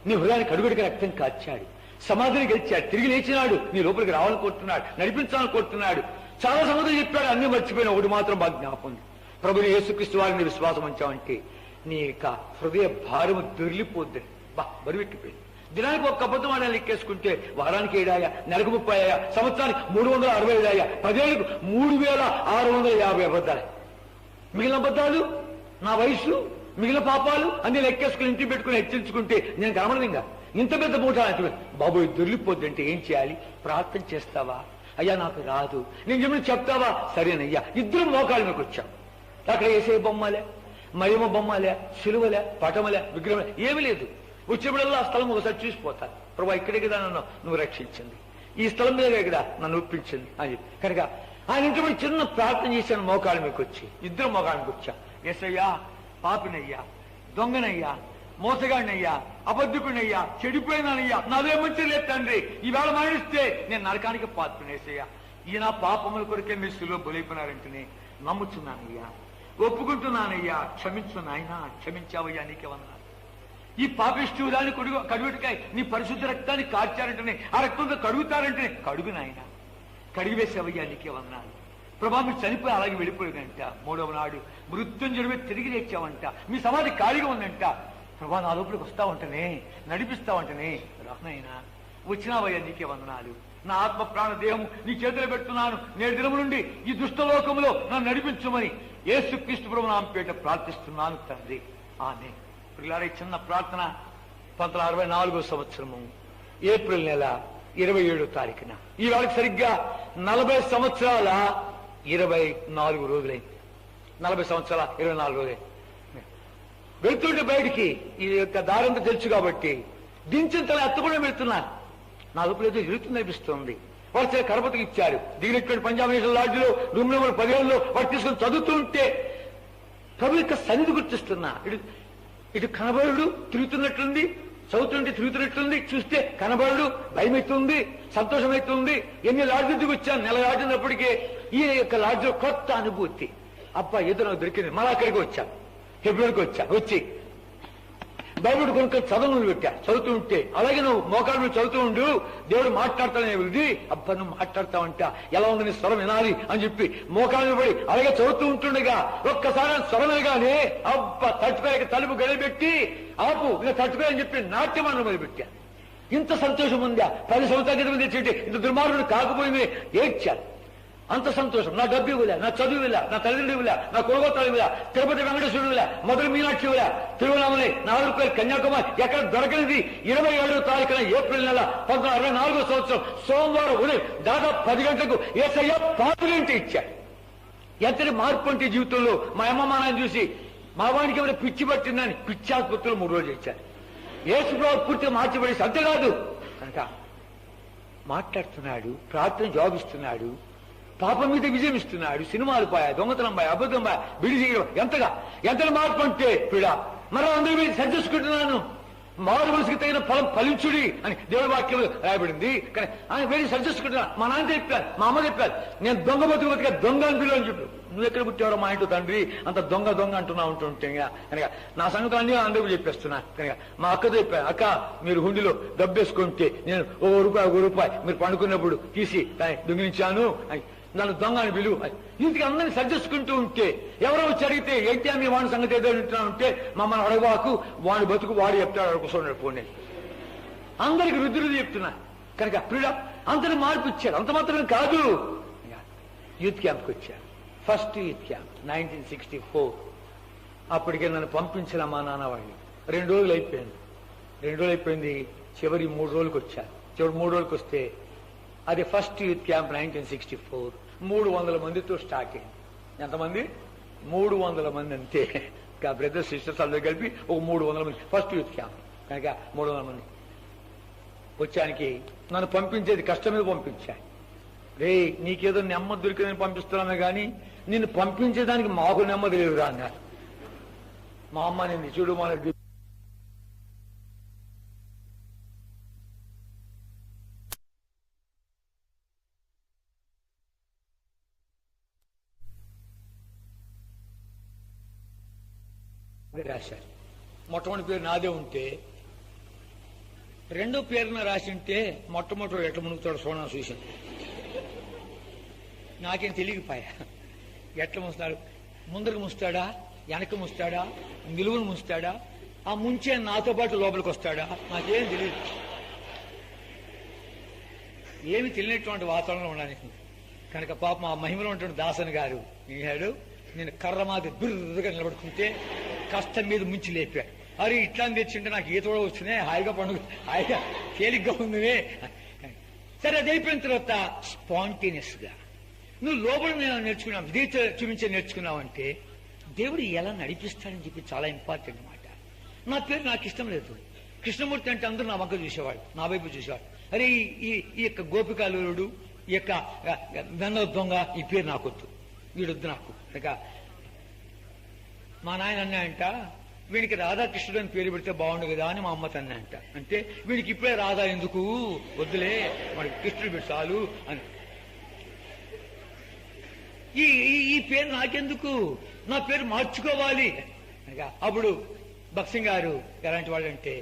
నీ హృదయానికి అడుగడికి రక్తం కాచాడు, సమాధిని గెలిచాడు, తిరిగి లేచినాడు, నీ లోపలికి రావాలనుకుంటున్నాడు, నడిపించాలనుకుంటున్నాడు. చాలా సమాధానం చెప్పాడు, అన్ని మర్చిపోయిన ఒకటి మాత్రం బాగా జ్ఞాపకం ఉంది. ప్రభుని యేసుక్రీస్తు వారిని విశ్వాసం ఉంచామంటే నీ యొక్క హృదయ భారము దొరిలిపోద్దని బరువెక్కిపోయింది. దినానికి ఒక్క అబద్ధం ఆడాలి లెక్కేసుకుంటే వారానికి 7 నెలకు 30 సంవత్సరానికి 365 10 ఏళ్ళకు 3650 అబద్ధాలు. మిగిలిన అబద్ధాలు నా వయసు, మిగిలిన పాపాలు అన్ని లెక్కేసుకుని ఇంటికి పెట్టుకుని హెచ్చరించుకుంటే నేను కనబడదింగా ఇంత పెద్ద మూట. బాబోయ్ దొరికిపోద్ది అంటే ఏం చేయాలి? ప్రార్థన చేస్తావా? అయ్యా నాకు రాదు, నేను చెప్పిన చెప్తావా? సరేనయ్యా. ఇద్దరు మోకాళ్ళ మీకు వచ్చాం. అక్కడ వేసే బొమ్మలే, మయమ బొమ్మలే, సిలువలే, పటమలే, విగ్రహంలే ఏమీ లేదు. వచ్చినప్పుడల్లా ఆ స్థలం ఒకసారి చూసిపోతాను. ప్రభా ఇక్కడే కదా నన్ను నువ్వు రక్షించింది, ఈ స్థలం మీదే కదా నన్ను ఒప్పించింది అని చెప్పి కనుక ఆయన ఇంటి చిన్న ప్రార్థన చేశాను. మోకాళ్ళ మీకు వచ్చి ఇద్దరు మోకాళ్ళ మీకు వచ్చా. ఎస్ఐయా, పాపినయ్యా, దొంగనయ్యా, మోసగాడినయ్యా, అబద్ధికునయ్యా, చెడిపోయినానయ్యా, నాదే మంచి లేదు తండ్రి, ఈవేళ మరణిస్తే నేను నరకానికి పాత్రనేసయ్యా. ఈయన పాపముల కొరికే మీరు సిలువ బలైపోయినారంటేనే నమ్ముచున్నానయ్యా, ఒప్పుకుంటున్నానయ్యా, క్షమించు నాయనా, క్షమించావయ్యా, నీకే వందనాలు. ఈ పాపిష్ఠురాన్ని కడుగుటికాయ నీ పరిశుద్ధ రక్తాన్ని కార్చారంటేనే, ఆ రక్తంతో కడుగుతారంటేనే కడుగు నాయన, కడిగివేసావయ్యా, నీకే వందనాలు. ప్రభా మీరు చనిపోయి అలాగే వెళ్ళిపోయిందంట. 3వ నాడు మృత్యుంజయుడిపై తిరిగి లేచావంట. మీ సమాధి ఖాళీగా ఉందంట. ప్రభా నా లోపలికి వస్తావంటనే, నడిపిస్తావంటనే. రానైనా వచ్చినావయ్యా, నీకే వందనాలు. నా ఆత్మ ప్రాణ దేహం నీ చేతులు పెడుతున్నాను. నేడు దినము నుండి ఈ దుష్టలోకంలో నన్ను నడిపించమని యేసుక్రీస్తు ప్రభు నామం పేరిట ప్రార్థిస్తున్నాను తండ్రి, ఆమేన్. పిల్లారే చిన్న ప్రార్థన. 1964 సంవత్సరము ఏప్రిల్ నెల 27వ తారీఖున ఈ వాళ్ళకి సరిగ్గా 40 సంవత్సరాల 24 రోజులైంది. 40 సంవత్సరాల 24 రోజులైంది. వెళ్తుంటే బయటికి ఈ యొక్క దారంతా తెలుసు కాబట్టి దించిన తల ఎత్తకుండా వెళ్తున్నాను. నా లోపల ఏదో జరుగుతుంది అనిపిస్తుంది. వాళ్ళు కడపతికి ఇచ్చారు. దిగినటువంటి పంజాబ్ నేషనల్ లాడ్జిలో రూమ్ నెంబర్ 10లో వాడు తీసుకొని చదువుతుంటే ప్రభు యొక్క సన్నిధి గుర్తిస్తున్నా. ఇటు కనబడు తిరుగుతున్నట్లుంది, చదువుతుంటే తిరుగుతున్నట్లుంది, చూస్తే కనబడు భయం అవుతుంది, సంతోషం అవుతుంది. ఎన్ని లాడ్జీలు దిగి వచ్చాను, నెల లాడ్జినప్పటికీ ఈ యొక్క లాడ్జిలో కొత్త అనుభూతి. అబ్బా ఏదో నాకు దొరికింది. మళ్ళీ అక్కడికి వచ్చాను, ఫిబ్రవరికి వచ్చి బైబిల్ కొనుక్కొని చదువు పెట్టా. చదువుతూ ఉంటే అలాగే నువ్వు మోకాళ్ళ మీద చదువుతూ ఉండు, దేవుడు మాట్లాడతానే ఇది. అబ్బా నువ్వు మాట్లాడతావంట, ఎలా ఉంది నీ స్వరం వినాలి అని చెప్పి మోకాళ్ళ పడి అలాగే చదువుతూ ఉంటుండగా ఒక్కసారి స్వరం వినగానే అబ్బా తట్టుకోలేక తలుపు గడిపెట్టి ఆపు ఇంకా తట్టుకోలేని చెప్పి నాట్యమానం మొదలుపెట్టా. ఇంత సంతోషం ఉందా? 10 సంవత్సరాల క్రితం తెచ్చి ఇంత దుర్మార్గుడు కాకపోయింది ఏడ్చాను. అంత సంతోషం. నా డబ్బు ఇవ్వలే, నా చదువు ఇలా, నా తల్లిదండ్రులు ఇవ్వలే, నా కులగోత్రాలు ఇవ్వలే, తిరుపతి వెంకటేశ్వరుడు ఇలా, మొదలు మీనాక్షి ఇవ్వలే, తిరువణామలై, 4 రూపాయలు కన్యాకుమారి ఎక్కడ దొరకనిది. 27వ తారీఖున ఏప్రిల్ నెల 1964 సంవత్సరం సోమవారం ఉదయం దాదాపు 10 గంటలకు యేసయ్య పాపులేంటి ఇచ్చాడు. ఎంతటి మార్పు అంటే జీవితంలో మా అమ్మ మా నాన్న చూసి మా వాడికి ఏమైనా పిచ్చి పట్టిందని పిచ్చి ఆసుపత్రులు 3 రోజులు ఇచ్చారు. యేసుప్రభు పూర్తిగా మార్చిపడేసి అంతేకాదు కనుక మాట్లాడుతున్నాడు, ప్రార్థన జవాబిస్తున్నాడు, పాపం మీద విజయం ఇస్తున్నాడు. సినిమాలు పాయా, దొంగతనం పాయా, అబద్ధం పాయా, బిడి చేయడం ఎంతగా మార్పు అంటే పిడ మరో అందరి మీద సరిచేసుకుంటున్నాను. మారు మనసుకి తగిన ఫలం ఫలించుడి అని దేవుడి వాక్యం రాయబడింది. కానీ ఆయన వేడి సరిచేసుకుంటున్నా. మా నాన్న చెప్పారు, మా అమ్మ చెప్పారు, నేను దొంగ బతుకుగా దొంగ అని పిలువని చెప్పు. నువ్వు ఎక్కడ పుట్టావో మా ఇంట్లో తండ్రి అంత దొంగ అంటున్నా ఉంటుంటే కనుక నా సంగతులు అన్ని అందరికీ చెప్పేస్తున్నా. కనుక మా అక్కతో చెప్పాను, అక్క మీరు హుండీలో డబ్బేసుకుంటే నేను ₹1 మీరు పండుకున్నప్పుడు తీసి దొంగిలించాను అని నన్ను దొంగ అని పిలువు. ఇంటికి అందరినీ సరిచేసుకుంటూ ఉంటే ఎవరో వచ్చి అడిగితే ఏంటి మీ వాడి సంగతి ఏదో వింటున్నా ఉంటే మమ్మల్ని అడగవాకు, వాడి బతుకు వాడు చెప్తాడు అడుగుతున్నాడు పోనీ. అందరికి రుద్దురుది చెప్తున్నా. కనుక ప్రియుడ అంతని మార్పు ఇచ్చాడు. అంత మాత్రమే కాదు, యూత్ క్యాంప్కి వచ్చాడు. First youth camp 1964. అప్పటికే నన్ను పంపించిన మా నాన్న వాళ్ళు 2 రోజులు అయిపోయింది. చివరి 3 రోజులకు వచ్చారు. చివరి 3 రోజులకు వస్తే అది ఫస్ట్ యూత్ క్యాంప్ 1964 300 మందితో స్టార్ట్ అయింది. ఎంతమంది? 300 మంది అంతే. బ్రదర్స్ సిస్టర్స్ అందరూ కలిపి ఒక 300 మంది ఫస్ట్ యూత్ క్యాంప్. కనుక 300 మంది వచ్చానికి నన్ను పంపించేది కష్టం మీద పంపించా. రే, నీకేదో నెమ్మది దొరికిందని పంపిస్తున్నామే కానీ నిన్ను పంపించేదానికి మాకు నెమ్మది లేదురా అన్నారు. మా అమ్మ నిన్ను చూడు మన రాశారు. మొట్టమొదటి పేరు నాదే ఉంటే రెండో పేరున రాసి ఉంటే మొట్టమొదటి ఎట్లా మునుగుతాడు సోనా చూసాను. నాకేం తెలియకపోయా ఎట్లా ముస్తాడు, ముందరకు ముస్తాడా, వెనక ముస్తాడా, నిలువును ముస్తాడా, ఆ ముంచే నాతో పాటు లోపలికి వస్తాడా, నాకేం తెలియదు. ఏమి తెలియనటువంటి వాతావరణంలో ఉండడానికి కనుక పాపం ఆ మహిమలో ఉన్నటువంటి దాసన్ గారు ఏడు నేను కర్ర మాది బిర్రగా నిలబడుతుంటే కష్టం మీద ముంచి లేపాడు. అరే ఇట్లా తెచ్చింటే నాకు ఈత కూడా వచ్చినాయి, హాయిగా పండుగ హాయిగా తేలిగ్గా ఉంది. సరే అది అయిపోయిన తర్వాత స్పాంటేనియస్ గా నువ్వు లోపల నేర్చుకున్నావు, విధేయత చూపించే నేర్చుకున్నావంటే దేవుడు ఎలా నడిపిస్తాడని చెప్పి చాలా ఇంపార్టెంట్ అన్నమాట. నా పేరు నాకు ఇష్టం లేదు. కృష్ణమూర్తి అంటే అందరూ నా వంక చూసేవాడు, నా వైపు చూసేవాడు. అరే ఈ యొక్క గోపికాలుడు, ఈ యొక్క వెన్న దొంగ, ఈ పేరు నాకొద్దు, వీడొద్దు నాకు. ఇక మా నాయన అన్నాయంట, వీడికి రాధాకృష్ణుడు అని పేరు పెడితే బాగుండు కదా అని మా అమ్మ తన్నాయంట. అంటే వీడికి ఇప్పుడే రాధా ఎందుకు, వద్దులే మనకి కృష్ణుడు పెట్టి చాలు అని. ఈ పేరు నాకెందుకు, నా పేరు మార్చుకోవాలి. అప్పుడు భక్సింగ్ గారు ఎలాంటి వాళ్ళు అంటే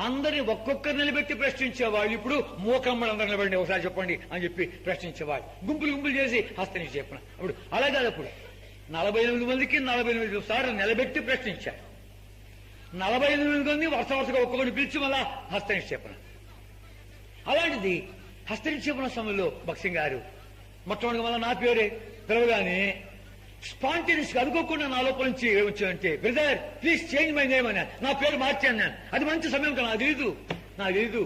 అందరిని ఒక్కొక్కరు నిలబెట్టి ప్రశ్నించేవాళ్ళు. ఇప్పుడు మూకమ్మలు అందరు నిలబడి ఒకసారి చెప్పండి అని చెప్పి ప్రశ్నించేవాళ్ళు. గుంపులు చేసి హస్తని చెప్పిన. అప్పుడు అలా కాదు, అప్పుడు 48 మందికి 48 సార్లు నిలబెట్టి ప్రశ్నించారు. 48 మంది వరుసగా ఒక్కొక్కరిని పిలిచి మళ్ళా హస్తనిక్షేపణ. అలాంటిది హస్తనిక్షేపణ సమయంలో భక్సింగ్ గారు మొట్టమొదటిగా మళ్ళీ నా పేరే పిలవగానే స్పాంటేనియస్ గా అనుకోకుండా నా లోపల నుంచి ఏమొచ్చానంటే, brother please change my name అన్నా. నా పేరు మార్చాను నేను. అది మంచి సమయం కదా, నాకు తెలీదు.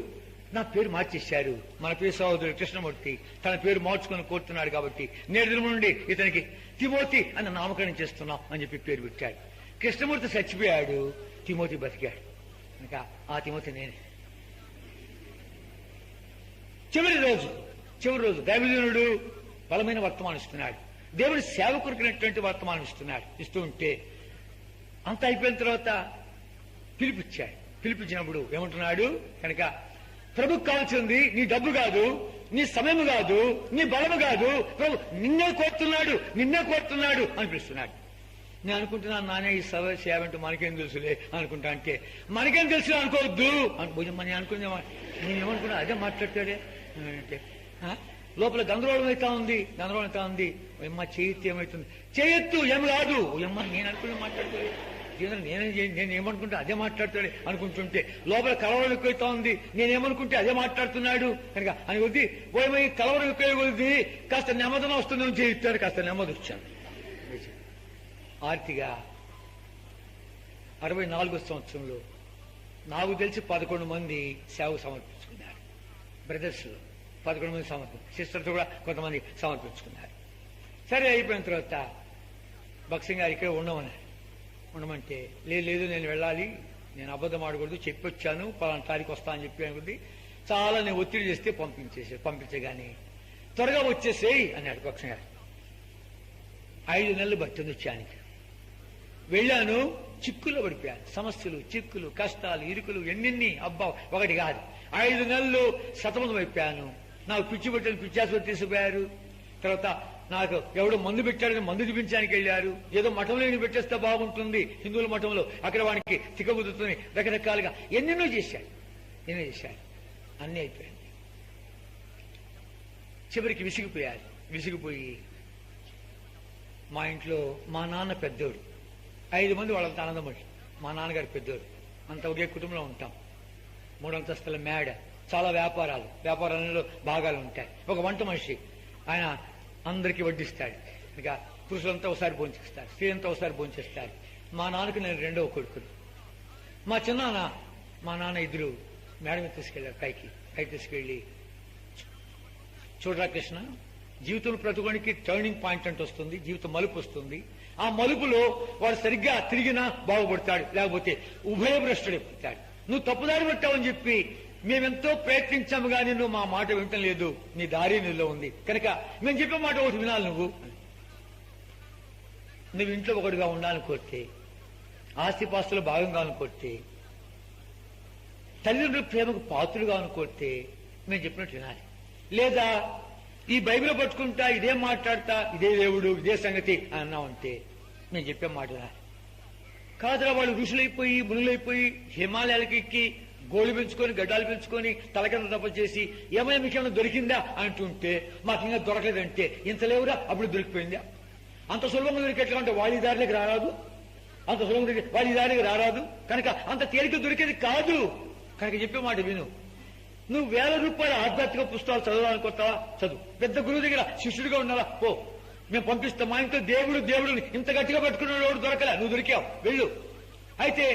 నా పేరు మార్చేశారు. మన పేరు సహోదరుడు కృష్ణమూర్తి తన పేరు మార్చుకొని కోరుతున్నాడు కాబట్టి నేడు నుండి ఇతనికి తిమోతి అని నామకరణం చేస్తున్నాం అని చెప్పి పేరు పెట్టాడు. కృష్ణమూర్తి చచ్చిపోయాడు, తిమోతి బతికాడు. ఇంకా ఆ తిమోతి నేనే. చివరి రోజు దైవజనుడు బలమైన వర్తమానం ఇస్తున్నాడు. దేవుని సేవ కొరికినటువంటి వర్తమానం ఇస్తూ ఉంటే అంత అయిపోయిన తర్వాత పిలిపించినప్పుడు ఏమంటున్నాడు కనుక, ప్రభుకు కావాల్సింది నీ డబ్బు కాదు, నీ సమయం కాదు, నీ బలము కాదు, ప్రభు నిన్నే కోరుతున్నాడు అని పిలుస్తున్నాడు. నేను అనుకుంటున్నాను, నానే ఈ సేవ అంటే మనకేం తెలుసులే అనుకుంటా. అంటే మనకేం తెలుసు అనుకోవద్దు నేను అనుకునే, నేను ఏమనుకున్నా అదే మాట్లాడతాడే అంటే లోపల గందరగోళం అవుతా ఉంది. ఎమ్మ చేయెత్తు ఏమవుతుంది, చేయెత్తు ఏం కాదు ఎమ్మ నేను అనుకుని మాట్లాడుతుంది. నేను ఏమనుకుంటే అదే మాట్లాడతాడు అనుకుంటుంటే లోపల కలవరం ఎక్కువైతా ఉంది. నేనేమనుకుంటే అదే మాట్లాడుతున్నాడు కనుక అని కొద్ది పోయి కలవరం ఎక్కువ కొద్ది కాస్త నెమ్మదన వస్తుందని చేయిస్తాడు. కాస్త నెమ్మది వచ్చాను. ఆర్తిగా 64వ సంవత్సరంలో నాకు తెలిసి 11 మంది సేవకు సమర్పించుకున్నారు. బ్రదర్స్ 11 మంది సిస్టర్స్ కూడా కొంతమంది సమర్పించుకున్నారు. సరే అయిపోయిన తర్వాత భక్సింగ్ గారు ఇక్కడ ఉండమంటే లేదు నేను వెళ్ళాలి, నేను అబద్ధం ఆడకూడదు, చెప్పొచ్చాను పలానా తారీఖు వస్తా అని చెప్పి అనుకుంది. చాలా నేను ఒత్తిడి చేస్తే పంపించగానే త్వరగా వచ్చేసేయి అన్నాడు భక్సింగ్ గారు. 5 నెలలు పట్టింది వచ్చానికి. వెళ్ళాను, చిక్కుల్లో పడిపోయాను. సమస్యలు, చిక్కులు, కష్టాలు, ఇరుకులు ఎన్నిన్ని అబ్బా ఒకటి కాదు. 5 నెలలు సతమతం అయిపోయాను. నాకు పిచ్చి పెట్టిన పిచ్చాసులు తీసుకుపోయారు. తర్వాత నాకు ఎవడో మందు పెట్టాడని మందు చూపించడానికి వెళ్ళారు. ఏదో మఠంలో నేను పెట్టేస్తే బాగుంటుంది, హిందువుల మఠంలో అక్కడ వానికి తిక్కబుద్దుతుంది, రకరకాలుగా ఎన్నెన్నో చేశాడు. అన్నీ అయిపోయింది. చివరికి విసిగిపోయి మా ఇంట్లో మా నాన్న పెద్దోడు, 5 మంది వాళ్ళంతా ఆనందమడి. మా నాన్నగారు పెద్దోడు, అంత ఒకే కుటుంబంలో ఉంటాం. 3 అంతస్తుల మేడ, చాలా వ్యాపారాలలో భాగాలు ఉంటాయి. ఒక వంట మనిషి, ఆయన అందరికీ వడ్డిస్తాడు. ఇక పురుషులంతా ఒకసారి భోంచేస్తారు, స్త్రీలంతా ఒకసారి భోంచేస్తారు. మా నాన్నకు నేను 2వ కొడుకుని. మా నాన్న ఇద్దరు మేడ మీద తీసుకెళ్లారు, పైకి తీసుకెళ్లి, చూడరా కృష్ణ, జీవితంలో ప్రతి ఒక్కరికి టర్నింగ్ పాయింట్ అంటూ వస్తుంది, జీవితం మలుపు వస్తుంది. ఆ మలుపులో వాడు సరిగ్గా తిరిగినా బాగుపడతాడు, లేకపోతే ఉభయభ్రష్టుడైపోతాడు. నువ్వు తప్పుదారి పెట్టావని చెప్పి మేమెంతో ప్రయత్నించాము కానీ నువ్వు మా మాట వింటం లేదు, నీ దారి నీలో ఉంది కనుక మేము చెప్పే మాట ఒకటి వినాలి. నువ్వు ఇంట్లో ఒకటిగా ఉండాలని కోరితే, ఆస్తిపాస్తులు భాగంగా అనుకోతే, తల్లిదండ్రుల ప్రేమకు పాత్రులుగా అనుకోతే మేము చెప్పినట్టు వినాలి. లేదా ఈ బైబిల్ పట్టుకుంటా, ఇదే మాట్లాడతా, ఇదే దేవుడు, ఇదే సంగతి అని అన్నామంటే మేము చెప్పే మాట వినాలి. కాదురా వాళ్ళు ఋషులైపోయి మునులైపోయి హిమాలయాలకి ఎక్కి గోళ్ళు పెంచుకొని గడ్డాలు పెంచుకొని తలకింద తప్ప చేసి ఏమైనా మీకేమైనా దొరికిందా అంటుంటే మాకు ఇంకా దొరకలేదంటే ఇంత లేవురా అప్పుడు దొరికిపోయిందా? అంత సులభంగా దొరికేట్లా అంటే వాళ్ళ దారిలోకి రారాదు, అంత సులభంగా వాళ్ళ దారికి రారాదు కనుక అంత తేలిక దొరికేది కాదు. కనుక చెప్పే మాట విను. నువ్వు 1000 రూపాయల ఆధ్యాత్మిక పుస్తకాలు చదవాలనుకుంటావా? చదువు. పెద్ద గురువు దగ్గర శిష్యుడిగా ఉండాలా? పో, మేము పంపిస్తాం. మా ఇంట్లో దేవుడు ఇంత గట్టిగా పట్టుకున్నాడు దొరకలే, నువ్వు దొరికావు, వెళ్ళు. అయితే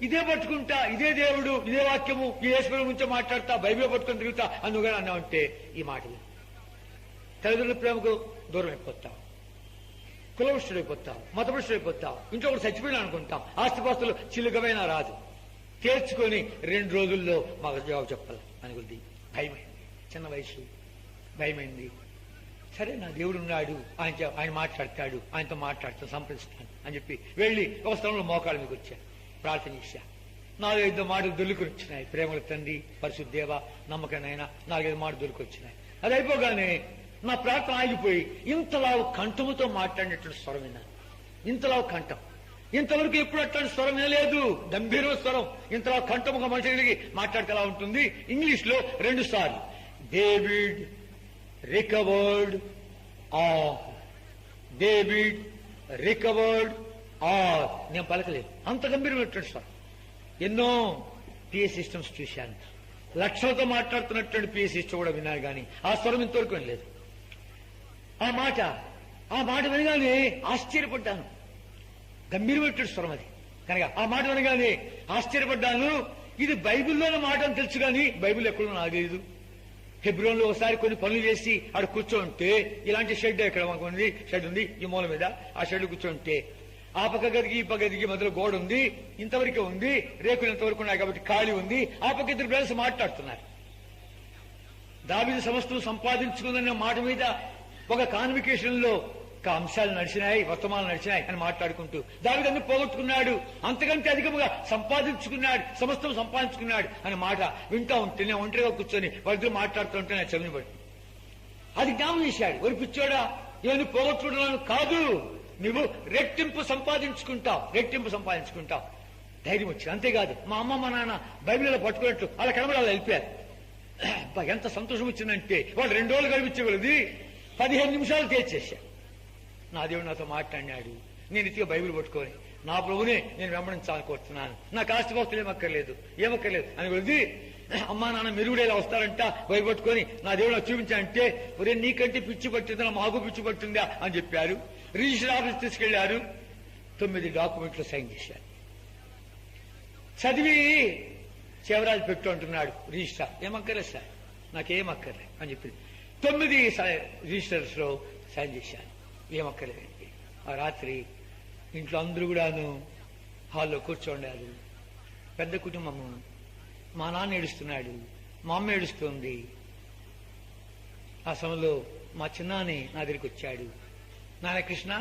ఇదే పట్టుకుంటా, ఇదే దేవుడు, ఇదే వాక్యము, ఈ ఈశ్వరుల గురించి మాట్లాడతా, బైబిల్ పట్టుకుని తిరుగుతా అని నువ్వు కానీ అన్నావంటే ఈ మాటలు తల్లిదండ్రుల ప్రేమకు దూరం అయిపోతావు, కులవృష్టుడైపోతావు, మతభ్రష్టుడైపోతావు, ఇంట్లో ఒకటి చచ్చిపోయినా అనుకుంటాం, ఆస్తిపాస్తులు చిలుకమైనా రాదు, తేర్చుకొని 2 రోజుల్లో మాకు జవాబు చెప్పాలి అనుకుంది. భయమైంది, చిన్న వయసు, భయమైంది. సరే నా దేవుడు ఉన్నాడు, ఆయన మాట్లాడతాడు, ఆయనతో మాట్లాడుతాను, సంప్రదిస్తాను అని చెప్పి వెళ్లి ఒక స్థలంలో మోకాళ్ళ మీకు వచ్చా, ప్రార్థన చేశా. 4-5 మాటలు దొరికి వచ్చినాయి. ప్రేమల తండ్రి, పరిశుద్ధేవ, నమ్మకనైనా 4-5 మాటలు దొరికి వచ్చినాయి. అది అయిపోగానే నా ప్రార్థన ఆగిపోయి ఇంతలావు కంఠముతో మాట్లాడినటువంటి స్వరం విన్నాను. ఇంతలావు కంఠం, ఇంతవరకు ఎప్పుడు అట్లాంటి స్వరం వినలేదు. గంభీర స్వరం, ఇంతలా కంఠం ఒక మనిషికి మాట్లాడితే ఎలా ఉంటుంది? ఇంగ్లీష్ లో 2 సార్లు David recovered all, David recovered all. నేను పలకలేదు, అంత గంభీరమైనటువంటి స్వరం. ఎన్నో పిఏ సిస్టమ్స్ చూశాను, లక్షలతో మాట్లాడుతున్నటువంటి పిఏ సిస్టమ్ కూడా విన్నాను, కానీ ఆ స్వరం ఇంతవరకు వినలేదు. ఆ మాట వినగానే ఆశ్చర్యపడ్డాను. గంభీరమైనటువంటి స్వరం అది కనుక ఆ మాట వినగానే ఆశ్చర్యపడ్డాను. ఇది బైబిల్లోని మాట అని తెలుసు కానీ బైబిల్ ఎక్కడో నాకు తెలియదు. హెబ్రోన్లో ఒకసారి కొన్ని పనులు చేసి ఆడ కూర్చోంటే, ఇలాంటి షెడ్ ఇక్కడ మాకు ఉంది, షెడ్ ఉంది ఈ మూల మీద, ఆ షెడ్ కూర్చోంటే ఆ పక్క గదికి ఈ పక్క గదికి మధ్యలో గోడ ఉంది, ఇంతవరకే ఉంది, రేకులు ఇంతవరకు ఉన్నాయి కాబట్టి ఖాళీ ఉంది. ఆ పక్క 2 బ్రదర్స్ మాట్లాడుతున్నారు. దావీదు సమస్తం సంపాదించుకుందన్న మాట మీద ఒక కాన్వికేషన్ లో అంశాలు నడిచినాయి, వర్తమానాలు నడిచినాయి అని మాట్లాడుకుంటూ దావీదు అన్ని పోగొట్టుకున్నాడు, అంతకంటే అధికముగా సంపాదించుకున్నాడు, సమస్తం సంపాదించుకున్నాడు అనే మాట వింటా ఉంటే నేను ఒంటరిగా కూర్చొని వాళ్ళతో మాట్లాడుతుంటే నా చెవిని పడి అది జ్ఞాపం చేశాడు. ఒరి పిచ్చోడా, ఇవన్నీ పోగొట్టుకుంటున్నాను కాదు, నువ్వు రెట్టింపు సంపాదించుకుంటావు ధైర్యం వచ్చింది. అంతేకాదు మా అమ్మ మా నాన్న బైబిల్లో పట్టుకున్నట్టు అలా కనబడాలి వెళ్ళిపోయారు. ఎంత సంతోషం వచ్చిందంటే వాళ్ళు 2 రోజులు గడిపించగలది 15 నిమిషాలు తేల్చేశారు. నా దేవుడు నాతో మాట్లాడినాడు. నేను ఇతిగా బైబిల్ పట్టుకొని నా ప్రభునే నేను వెంబడించాలనుకుంటున్నాను, నాకు ఆస్తిపాస్తులు ఏమక్కర్లేదు అని కొద్ది అమ్మా నాన్న మెరుగుడేలా వస్తారంట బైబిల్ పట్టుకొని నా దేవుడు నాకు చూపించాలంటే, ఒరే నీకంటే పిచ్చి పట్టిందా, మాకు పిచ్చి పట్టిందా అని చెప్పారు. రిజిస్టర్ ఆఫీస్ తీసుకెళ్లారు, 9 డాక్యుమెంట్లు సైన్ చేశారు. చదివి చివరాజు పెట్టు అంటున్నాడు రిజిస్టర్. ఏమక్కర్లేదు సార్, నాకేం అక్కర్లేదు అని చెప్పింది. 9 రిజిస్టర్స్ లో సైన్ చేశాను, ఏమక్కర్లేదండి. ఆ రాత్రి ఇంట్లో అందరూ కూడాను హాల్లో కూర్చోండారు. పెద్ద కుటుంబము. మా నాన్న ఏడుస్తున్నాడు, మా అమ్మ ఏడుస్తుంది. ఆ సమయంలో మా చిన్నాని నా దగ్గరికి వచ్చాడు. నాన్న కృష్ణ,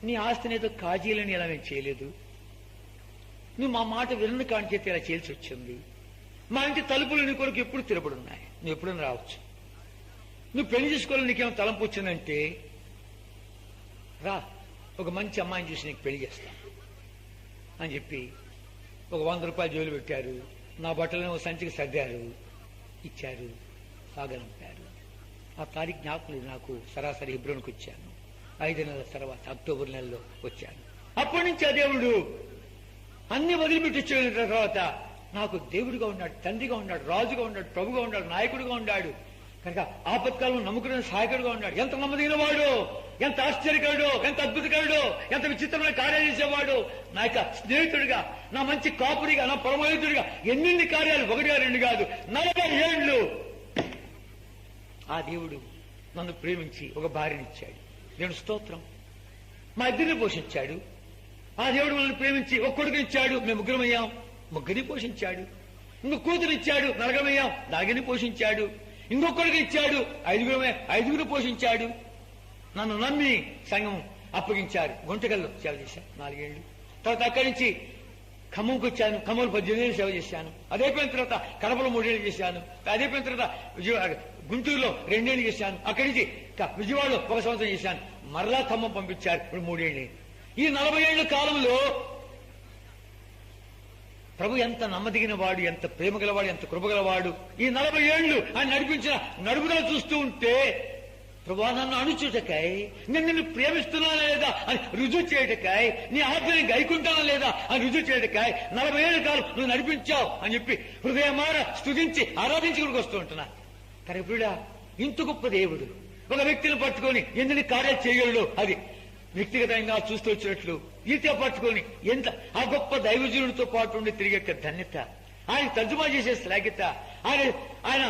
నీ ఆస్తినేదో కాజీలని ఇలా నేను చేయలేదు, నువ్వు మా మాట వినని కాని చేతి ఇలా చేయాల్సి వచ్చింది. మా ఇంటి తలుపులు నీ కొరకు ఎప్పుడు తిరపడున్నాయి, నువ్వు ఎప్పుడైనా రావచ్చు. నువ్వు పెళ్లి చేసుకోవాలని నీకేమో తలంపు వచ్చిందంటే రా, ఒక మంచి అమ్మాయిని చూసి నీకు పెళ్లి చేస్తా అని చెప్పి ఒక 100 రూపాయలు జోలు పెట్టారు. నా బట్టలను ఒక సంచికి సర్దారు, ఇచ్చారు, సాగనంపారు. ఆ తారీఖు జ్ఞాపకం లేదు నాకు. సరాసరి హెబ్రోన్కి వచ్చాను. 5 నెలల తర్వాత అక్టోబర్ నెలలో వచ్చాను. అప్పటి నుంచి ఆ దేవుడు అన్ని వదిలిపెట్టి వచ్చిన తర్వాత నాకు దేవుడిగా ఉన్నాడు, తండ్రిగా ఉన్నాడు, రాజుగా ఉన్నాడు, ప్రభుగా ఉన్నాడు, నాయకుడిగా ఉన్నాడు. కనుక ఆపత్కాలంలో నమ్ముకునే సహాయకుడిగా ఉన్నాడు. ఎంత నమ్మదగిన వాడు, ఎంత ఆశ్చర్యకరుడు, ఎంత అద్భుతకరుడు, ఎంత విచిత్రమైన కార్యాలు చేసేవాడు. నా యొక్క స్నేహితుడిగా, నా మంచి కాపురిగా, నా పరమహితుడిగా ఎన్ని కార్యాలు, 1, 2 కాదు 40 ఏళ్ళు ఆ దేవుడు నన్ను ప్రేమించి ఒక భార్యనిచ్చాడు. దేవుడు స్తోత్రం. మా ఇద్దరిని పోషించాడు. ఆ దేవుడు మనల్ని ప్రేమించి ఒక కొడుకునిచ్చాడు. మేము ముగ్గురమయ్యాం. ముగ్గురిని పోషించాడు. ఇంకో కూతురిచ్చాడు. నలుగురమయ్యాం. నలుగురిని పోషించాడు. ఇంకొకరికి ఇచ్చాడు. ఐదుగురు పోషించాడు. నన్ను నమ్మి సంఘం అప్పగించారు. గుంటకల్లో సేవ చేశాను 4 ఏళ్ళు. తర్వాత అక్కడి నుంచి ఖమ్మంకి వచ్చాను. ఖమ్మంలో 18 ఏళ్ళు సేవ చేశాను. అదైపోయిన తర్వాత కడపలో 3 ఏళ్ళు చేశాను. అదైపోయిన తర్వాత గుంటూరులో 2 ఏళ్ళు చేశాను. అక్కడి నుంచి విజయవాడలో 1 సంవత్సరం చేశాను. మరలా ఖమ్మం పంపించారు. ఇప్పుడు 3 ఏళ్ళు. ఈ 40 ఏళ్ల కాలంలో ప్రభు ఎంత నమ్మదగిన వాడు, ఎంత ప్రేమ గలవాడు, ఎంత కృపగలవాడు. ఈ 40 ఏళ్లు ఆయన నడిపించిన నడుపుదల చూస్తూ ఉంటే ప్రభు నన్ను అణుచుటకై, నేను నిన్ను ప్రేమిస్తున్నానా లేదా అని రుజువు చేయటకై, నీ ఆజ్ఞని గైకుంటానా లేదా అని రుజువు చేయటకై 40 ఏళ్ల కాలం నువ్వు నడిపించావు అని చెప్పి హృదయమార స్తుతించి ఆరాధించుకుడికి వస్తూ ఉంటున్నా. కానీ ఇప్పుడు ఇంత గొప్ప దేవుడు ఒక వ్యక్తిని పట్టుకొని ఎన్ని కార్యాలు చేయగలడు. అది వ్యక్తిగతంగా చూస్తూ వచ్చినట్లు ఈత పట్టుకొని ఎంత ఆ గొప్ప దైవజనుడితో పాటు ఉండి తిరిగే ధన్యత, ఆయన తర్జుమా చేసే శ్లాఘ్యత, ఆయన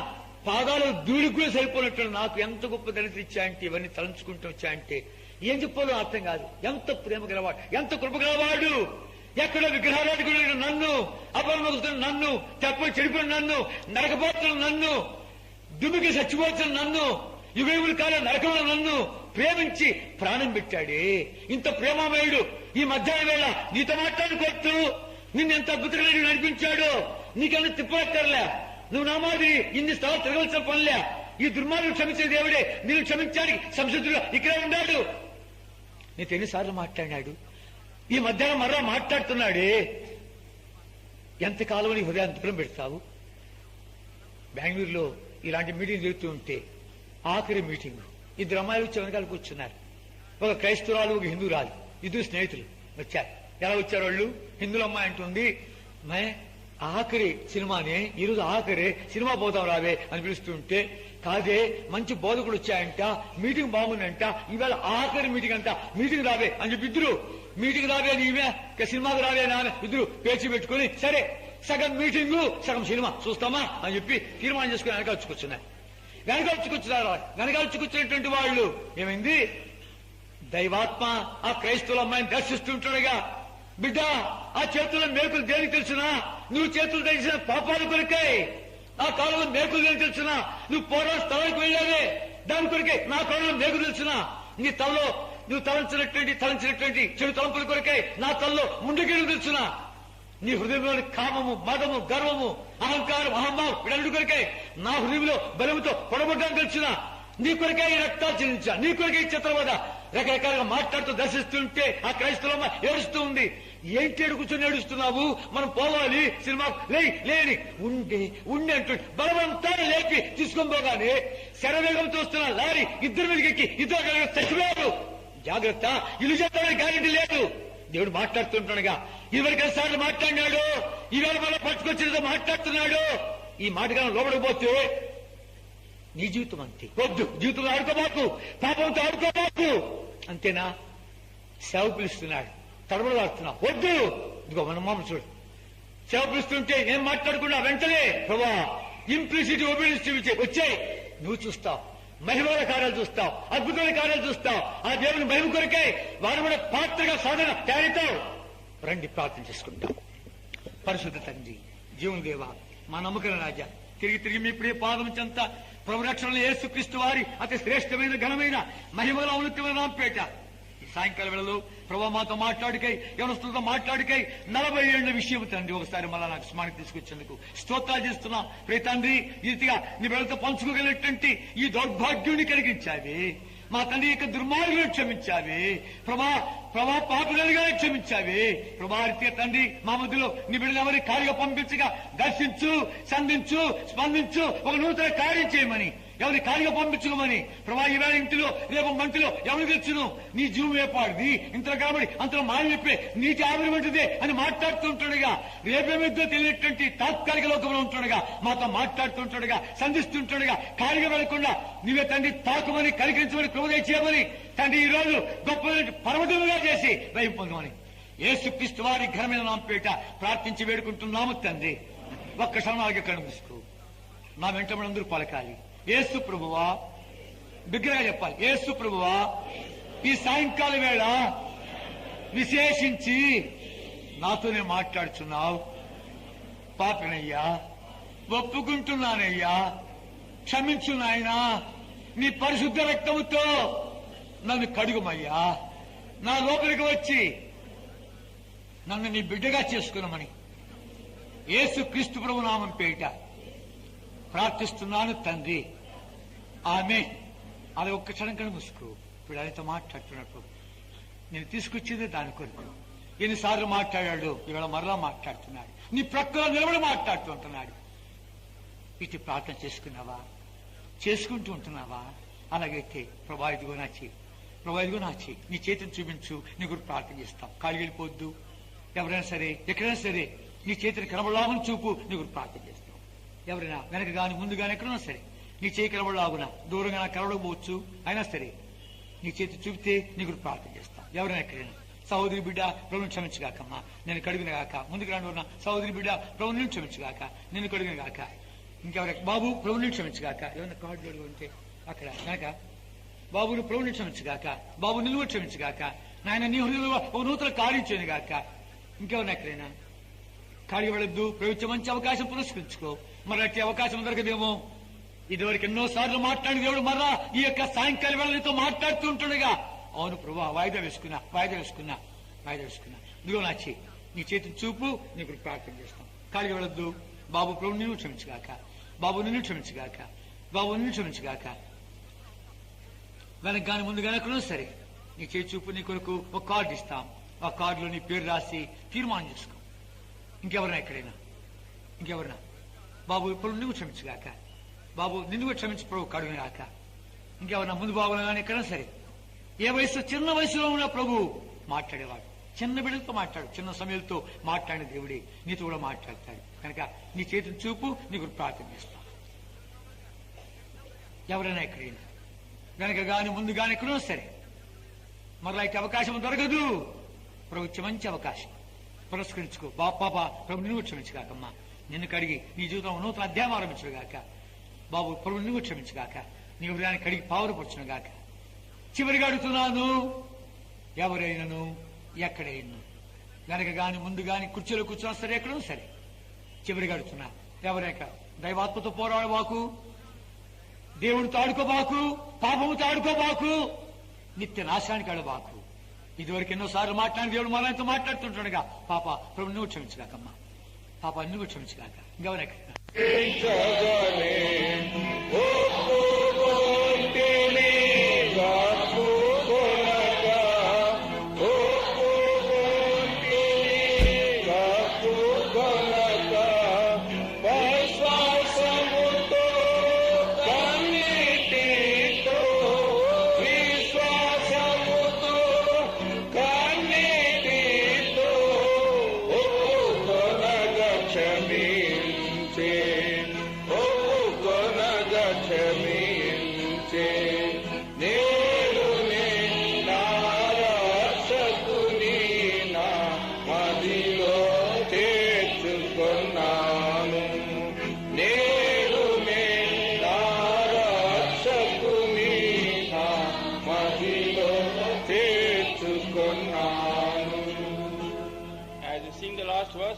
పాదాలు ధూళికి కూడా సరిపోయినట్లు నాకు ఎంత గొప్ప దళితులు ఇచ్చాయంటే, ఇవన్నీ తలంచుకుంటూ వచ్చాయంటే ఏం చెప్పాలో అర్థం కాదు. ఎంత ప్రేమ గలవాడు, ఎంత కృప గలవాడు. ఎక్కడో విగ్రహారాధికుడు నన్ను, అపరమగుతున్న నన్ను, తప్ప చెడిపోయిన నన్ను, నరకపోతున్న నన్ను, దుమికి చచ్చిపోతున్న నన్ను, యుగముల కాలం నరకంలో నన్ను ప్రేమించి ప్రాణం పెట్టాడే. ఇంత ప్రేమమయుడు ఈ మధ్యాహ్న వేళ నీతో మాట్లాడుకోవచ్చు. నిన్ను ఎంత అద్భుతంగా నడిపించాడు. నీకన్నా తిప్పక్కర్లే. నువ్వు నా మాదిరి ఇన్ని స్థలాలు తిరగవలసిన పనిలే. ఈ దుర్మార్గులు క్షమించే దేవుడే నేను క్షమించడానికి సంసిద్ధుడుగా ఇక్కడే ఉన్నాడు. నీతో ఎన్నిసార్లు మాట్లాడినాడు. ఈ మధ్యాహ్నం మరలా మాట్లాడుతున్నాడే. ఎంతకాలం నీ హృదయాంతరం పెడతావు. బెంగళూరులో ఇలాంటి మీటింగ్ జరుగుతూ ఉంటే ఆఖరి మీటింగ్ 2 అమ్మాయిలు వచ్చి వెనకాల కూర్చున్నారు. ఒక క్రైస్తవురాలు, ఒక హిందూరాలు, 2 స్నేహితులు వచ్చారు. ఎలా వచ్చారు వాళ్ళు? హిందువుల అమ్మాయి అంటుంది, మే ఆఖరి సినిమానే, ఈరోజు ఆఖరి సినిమా పోతాం రావే అని పిలుస్తుంటే, కాదే మంచి బోధకుడు వచ్చాయంట, మీటింగ్ బాగుందంట, ఈవేళ ఆఖరి మీటింగ్ అంట, మీటింగ్ రావే అని చెప్పి ఇద్దరు మీటింగ్ రావే నీవే సినిమాకి రావే నాన్న ఇద్దరు పేచి పెట్టుకుని, సరే సగం మీటింగు సగం సినిమా చూస్తామా అని చెప్పి తీర్మానం చేసుకుని వెనకాల్చుకొచ్చున్నారు. వెనకాల్చుకొచ్చినటువంటి వాళ్ళు ఏమైంది? దైవాత్మ ఆ క్రైస్తవుల అమ్మాయిని దర్శిస్తుంటాడుగా. బిడ్డ, ఆ చేతుల్లో మేకులు దేనికి తెలుసునా? నువ్వు చేతులు తెలిసిన పాపాల కొరకై. ఆ కాలంలో మేకులు దేనికి తెలుసునా? నువ్వు పూర్వం స్థలానికి వెళ్ళావే, దాని కొరకై. నా కాలంలో మేకు తెలుసునా? నీ తలలో నువ్వు తలంచినటువంటి చెడు తలంపుల కొరకై నా తలలో ముందుకెళ్ళి తెలుసునా? నీ హృదయంలోని కామము, మదము, గర్వము, అహంకారం, అహంభావం వీడల్లుడి కొరకై నా హృదయంలో బలముతో పొడబడ్డాను తెలుసునా? నీ కొరకై రక్తాలు చెల్లించా, నీ కొరకై చిత్రవద రకరకాలుగా మాట్లాడుతూ దర్శిస్తుంటే ఆ క్రైస్తవులమ్మ ఏడుస్తూ ఉంది. ఏంటి కూర్చొని ఏడుస్తున్నావు? మనం పోవాలి సినిమా లేని ఉండి అంటుంటే బలవంతాన్ని లేపి తీసుకొని పోగానే శరవేగంతో వస్తున్న లారీ ఇద్దరు మీదకి ఇద్దరు చచ్చిపోయారు. జాగ్రత్త, ఇల్లు చేస్తామని గ్యారెంటీ లేదు. దేవుడు మాట్లాడుతుంటాడుగా. 20 సార్లు మాట్లాడినాడు. ఈవేళ మళ్ళీ పట్టుకొచ్చినతో మాట్లాడుతున్నాడు. ఈ మాటగా లోపడిపోతే నీ జీవితం అంతే. వద్దు, జీవితంలో ఆడుకోబాకు, పాపంతో ఆడుకోబాకు. అంతేనా? సేవ పిలుస్తున్నాడు, తడబడలాడుతున్నావు. వద్దు. ఇదిగో మన మామ చూడు, సేవ పిలుస్తుంటే ఏం మాట్లాడకుండా వెంటనే ప్రభా ఇంప్లిసిటీ ఒబీడియన్స్ వచ్చాయి. నువ్వు చూస్తావు, మహిమల కార్యాలు చూస్తావు, అద్భుతమైన కార్యాలు చూస్తావు. ఆ దేవుని మహిమ కొరకై వారు కూడా పాత్రగా సాధన తయారవుతావు. రండి ప్రార్థన చేసుకుంటాం. పరిశుద్ధ తండ్రి, జీవన దేవ, మా నమ్మకం రాజా, తిరిగి మీ ప్రియ పాదం చెంత ప్రభు రక్షణలో యేసుక్రీస్తు వారి అతి శ్రేష్టమైన ఘనమైన మహిమల ఉన్నతమైన నామపేట ఈ సాయంకాల వేళలో ప్రభు మాతో మాట్లాడికై, యవనస్తులతో మాట్లాడికై 40 ఏళ్ల విషయం తండ్రి ఒకసారి మళ్ళా నాకు స్మరణకు తీసుకొచ్చేందుకు స్తోత్రాలు చేస్తున్నా. ప్రియ తండ్రి, ఈ రీతిగా నీ బిడ్డలతో పంచుకోగలిగినటువంటి ఈ దౌర్భాగ్యుని కలిగించావి. మా తండ్రి యొక్క దుర్మార్గులను క్షమించావి. ప్రభా పాపులుగా క్షమించావి. ప్రభా రీతిగా తండ్రి మా మధ్యలో నీ బిడ్డలు ఎవరి కార్యం పంపించగా దర్శించు, సంధించు, స్పందించు, ఒక నూతన కార్యం చేయమని, ఎవరి కార్యం పంపించుకోమని. ప్రభా ఈవేళ ఇంటిలో రేపు మంటిలో ఎవరు తెచ్చును? నీ జీవం ఏర్పాడుది ఇంతలో కాబట్టి అంతలో మాని చెప్పే నీటి ఆవిరి వంటిదే అని మాట్లాడుతుంటాడుగా. రేపేమిద్దో తెలియనటువంటి తాత్కాలిక లోకంలో ఉంటుండగా మాతో మాట్లాడుతుంటాడుగా, సంధిస్తుంటాడుగా. కార్యం వెళ్లకుండా నీవే తండ్రి తాకుమని, కలిగించమని, కృప చేయమని తండ్రి ఈ రోజు గొప్ప పర్వతముగా చేసి దయ పొందమని యేసుక్రీస్తు వారి ఘనమైన నామపేట ప్రార్థించి వేడుకుంటున్నాము తండ్రి. ఒక్క క్షణాలుగా కనుమూసుకో. నా వెంట మనందరూ పలకాలి. యేసు ప్రభువా, బిగ్గరగా చెప్పాలి. యేసు ప్రభువా, ఈ సాయంకాల వేళ విశేషించి నాతోనే మాట్లాడుచున్నావు. పాపనయ్యా, ఒప్పుకుంటున్నానయ్యా, క్షమించు నాయనా. నీ పరిశుద్ధ రక్తముతో నన్ను కడుగుమయ్యా. నా లోపలికి వచ్చి నన్ను నీ బిడ్డగా చేసుకున్నామని యేసు క్రీస్తు ప్రభు నామం పేరిట ప్రార్థిస్తున్నాను తండ్రి. ఆమె అది ఒక్క క్షణం కన్నా ముసుకు. ఇప్పుడు ఆయనతో మాట్లాడుతున్నట్టు నేను తీసుకొచ్చింది దాని కొరకు. ఎన్నిసార్లు మాట్లాడాడు, ఇవాళ మరలా మాట్లాడుతున్నాడు. నీ ప్రక్కలో నిలబడి మాట్లాడుతూ ఉంటున్నాడు. ఇటు ప్రార్థన చేసుకున్నావా, చేసుకుంటూ ఉంటున్నావా? అలాగైతే ప్రభా ఇదిగో నా చేయి, ప్రభా ఇదిగో నా చేయి, నీ చేతిని చూపించు, నీ గురించి ప్రార్థన చేస్తాం. కాళ్ళు వెళ్ళిపోద్దు. ఎవరైనా సరే, ఎక్కడైనా సరే నీ చేతిని కనబడలాగున చూపు, నీ గురించి ప్రార్థన చేస్తాం. ఎవరైనా వెనక గాని ముందు గాని ఎక్కడైనా సరే నీ చేయి కనబడలాగున, దూరంగా నాకు కనబడకపోవచ్చు, అయినా సరే నీ చేతి చూపితే నీ గురించి ప్రార్థన చేస్తాం. ఎవరైనా ఎక్కడైనా సహోదరి బిడ్డ ప్రభుని క్షమించగాకమ్మా, నేను కడిగిన గాక. ముందుకు రాండి ఉన్న సహోదరి బిడ్డ ప్రభుని క్షమించగాక, నేను కడిగిన గాక. ఇంకెవరైనా బాబు ప్రభుని క్షమించగాక. ఏమైనా కార్డు ఉంటే అక్కడ కనుక బాబును ప్రభుని క్షమించగాక, బాబు నిన్ను క్షమించగాక. నాయన నీ హృదయంలో ఒక నూతన కాళించేది గాక. ఇంకెవరైనా ఎక్కడైనా ఖాళీ పడద్దు. ప్రభుత్వం మంచి అవకాశం పురస్కరించుకో. మరి అట్టి అవకాశం దొరకదేమో. ఇదివరకు ఎన్నోసార్లు మాట్లాడి దేవుడు మరలా ఈ యొక్క సాయంకాలం వేళ నీతో మాట్లాడుతూ ఉంటుండగా, అవును ప్రభా, వాయిదా వేసుకున్నా. ఇదిగో నా చేయి, నీ చేతిని చూపు, నీకు ప్రార్థన చేస్తాం. ఖాళీ పడద్దు. బాబు ప్రభు నిన్ను క్షమించగాక, బాబు నిన్ను క్షమించగాక, బాబు నిన్ను క్షమించగాక. వెనక గాని ముందు గాని ఎక్కడో సరే నీ చేతి చూపు, నీ కొరకు ఒక కార్డు ఇస్తాం. ఆ కార్డులో నీ పేరు రాసి తీర్మానం చేసుకో. ఇంకెవరైనా ఇంకెవరైనా బాబు ఇప్పుడు నువ్వు క్షమించగాక, బాబు నిన్ను క్షమించి ప్రభు కడుగుగాక. ఇంకెవరైనా ముందు బాబులు కానీ ఎక్కడైనా సరే ఏ వయసు, చిన్న వయసులో ఉన్న ప్రభు మాట్లాడేవాడు. చిన్న బిడ్డలతో మాట్లాడు, చిన్న సమయంతో మాట్లాడిన దేవుడే నీతో కూడా మాట్లాడతాడు. కనుక నీ చేతిని చూపు, నీకు ప్రార్థన చేస్తాం. ఎవరైనా ఎక్కడైనా వెనక గాని ముందు గాని ఎక్కడో సరే మరలా అయితే అవకాశం దొరకదు. ప్రభు మంచి అవకాశం పురస్కరించుకో. పాప ప్రభు నిన్ను క్షమించగాకమ్మా, నిన్ను కడిగి నీ జీవితంలో నూతన అధ్యాయం ఆరంభించుగాక. బాబు ప్రభు నిన్ను క్షమించగాక, నీ హృదయాన్ని కడిగి పావురపరచునుగాక. చివరిగా అడుగుతున్నాను, ఎవరైనాను ఎక్కడైనా వెనక గాని ముందు గాని కుర్చీలో కూర్చున్నా సరే, ఎక్కడో సరే చివరిగా అడుగుతున్నా, ఎవరైనా దైవాత్మతో పోరాడబాకు, దేవుడితో ఆడుకోబాకు, పాపముతో ఆడుకోబాకు, నిత్య నాశానికి ఆడబాకు. ఇదివరకు ఎన్నోసార్లు మాట్లాడిన దేవుడు మనతో మాట్లాడుతుంటాడుగా. పాప ప్రభు నువ్వు క్షమించగాకమ్మా, పాప నువ్వు క్షమించగాక. ఇంకెవరెక్కడ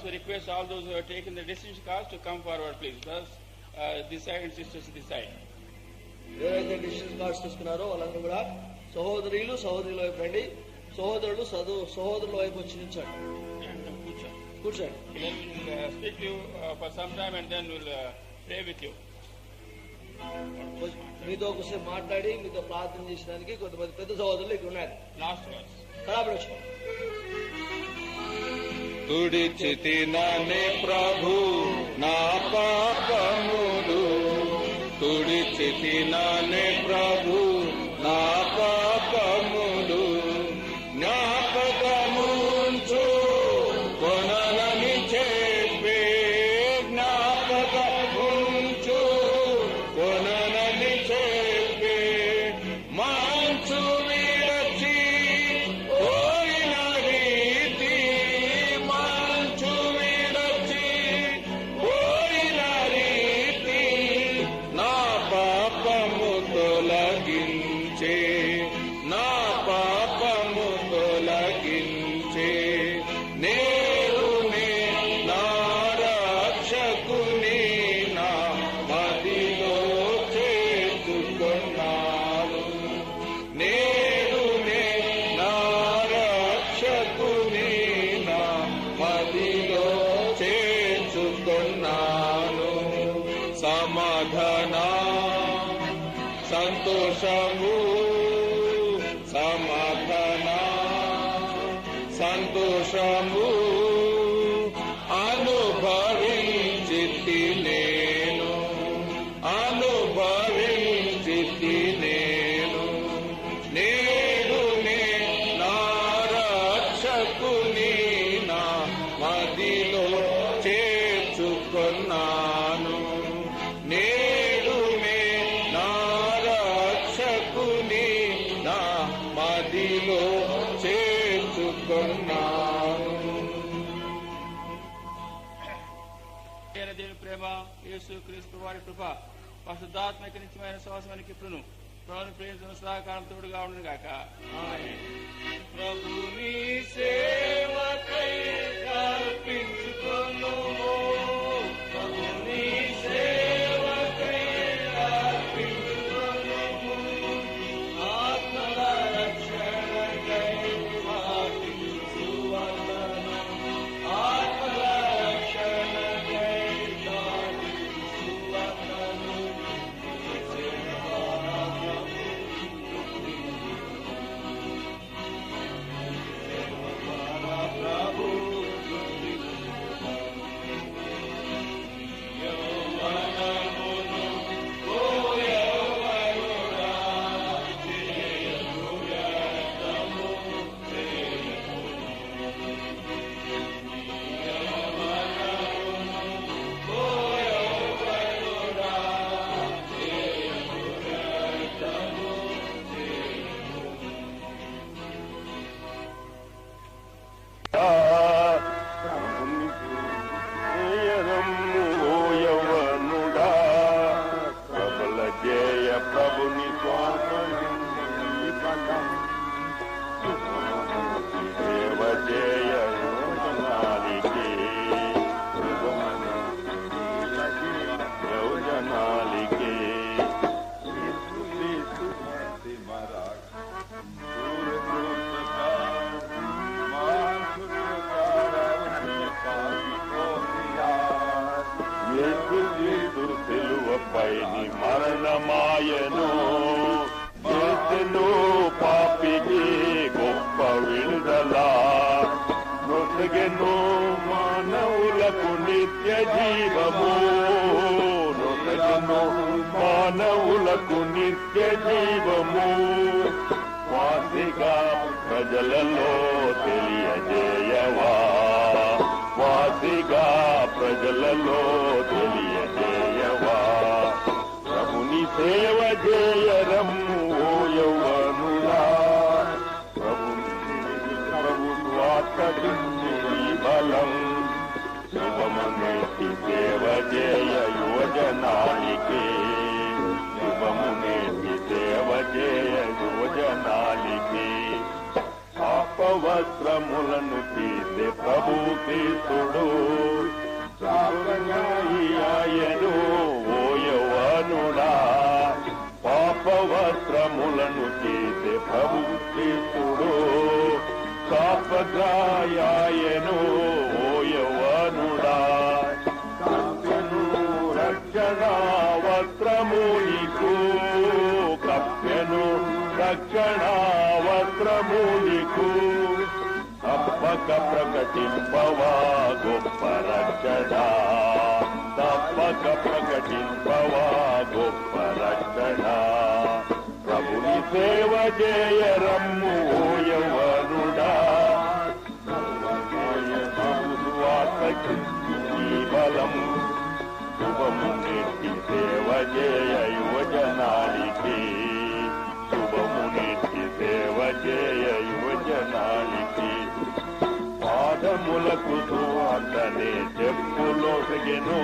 We request all those who have taken the decision cards to come forward, please. Brothers, this side and sisters this side. ఎవరైతే డిసిషన్ కార్డ్స్ తీసుకున్నారో వాళ్ళందరూ కూడా సహోదరుల వైపు రండి, సహోదరులు సహోదరుల వైపు వచ్చి నిల్చోండి. కూర్చోండి. We'll speak to you for some time and then we'll pray with you. మీతో ఒకసారి మాట్లాడి మీతో ప్రార్థన చేసడానికి కొంతమంది పెద్ద సహోదరులు ఇక్కడ ఉన్నారు. Last verse. ఖరాబ్ తుడిచితినని ప్రభు నా పాపములు, తుడిచితినని ప్రభు నా పాపములు, జ్ఞాపకముంచు కొనలని చెప్పే, జ్ఞాపకముంచు కొనలని చెప్పే, మంచు విడచి పోయిన రీతి, మంచు విడచి పోయిన రీతి నా పాపము సమాధాన సంతోషము సమాధాన సంతోషము అనుభవించితి నేను అనుభవించితి నేను నేడు నే నా రక్షకుని నా మదిలో చేర్చుకున్నాను నేడు నే నా రక్షకుని నా మదిలో చేర్చుకున్నాను. దేవుని ప్రేమ, యేసు క్రీస్తు వారి కృప, పరిశుద్ధాత్మక నిత్యమైన శ్వాసానికి ఇప్పుడును ప్రభుని ప్రేమించిన సహకారం తోడుగా ఉండును గాక. ఆమేన్. ప్రభుని సేవకై అర్పించుకొనుము, ప్రభుని సేవకై అర్పించుకొనుము, ఆత్మల రక్షణకై పాటించు వందనము, ఆత్మల రక్షణకై పాటించు వందనము. ప్రభుని సేవ చేయ యోజనాలికి సిలువపై మరణమాయను చేసెను పాపికి గొప్ప విడుదల నొసగెను మానవులకు నిత్య జీవము నొసగెను మానవులకు నిత్య జీవము వాసిగా ప్రజలలో తెలియజేయవా వాసిగా ప్రజలలో తెలియజేయవా ప్రభుని సేవ చేయరమ్ము ఓ యౌవనులా ప్రభు స్వార్థించి బలం శుభమునేటి సేవ చేయ యువజనానికి శుభమునేటి సేవ చేయ యువజనానికి పాపవస్త్రములను తీసే ప్రభు క్రీస్తుడు ఆయను ఓ యౌవనుడా పాపవస్త్రములను తీసే ప్రభు క్రీస్తుడు సాపగ్రాయను ఓ యౌవనుడా రక్షణ వస్త్రము నీకు కప్పెను రక్షణ వస్త్రము నీకు తప్పక ప్రకటింపవా గొప్ప రక్షణ తప్పక ప్రకటింపవా గొప్ప రక్షణ ప్రభుని సేవ చేయరమ్ము ఓ యౌవనుడా బలం శుభము నెట్టి సేవ చేయ యువజనానికి శుభము నెట్టి సేవ చేయ యువజనానికి పాదములకు సువార్తనే చెప్పులొసగెను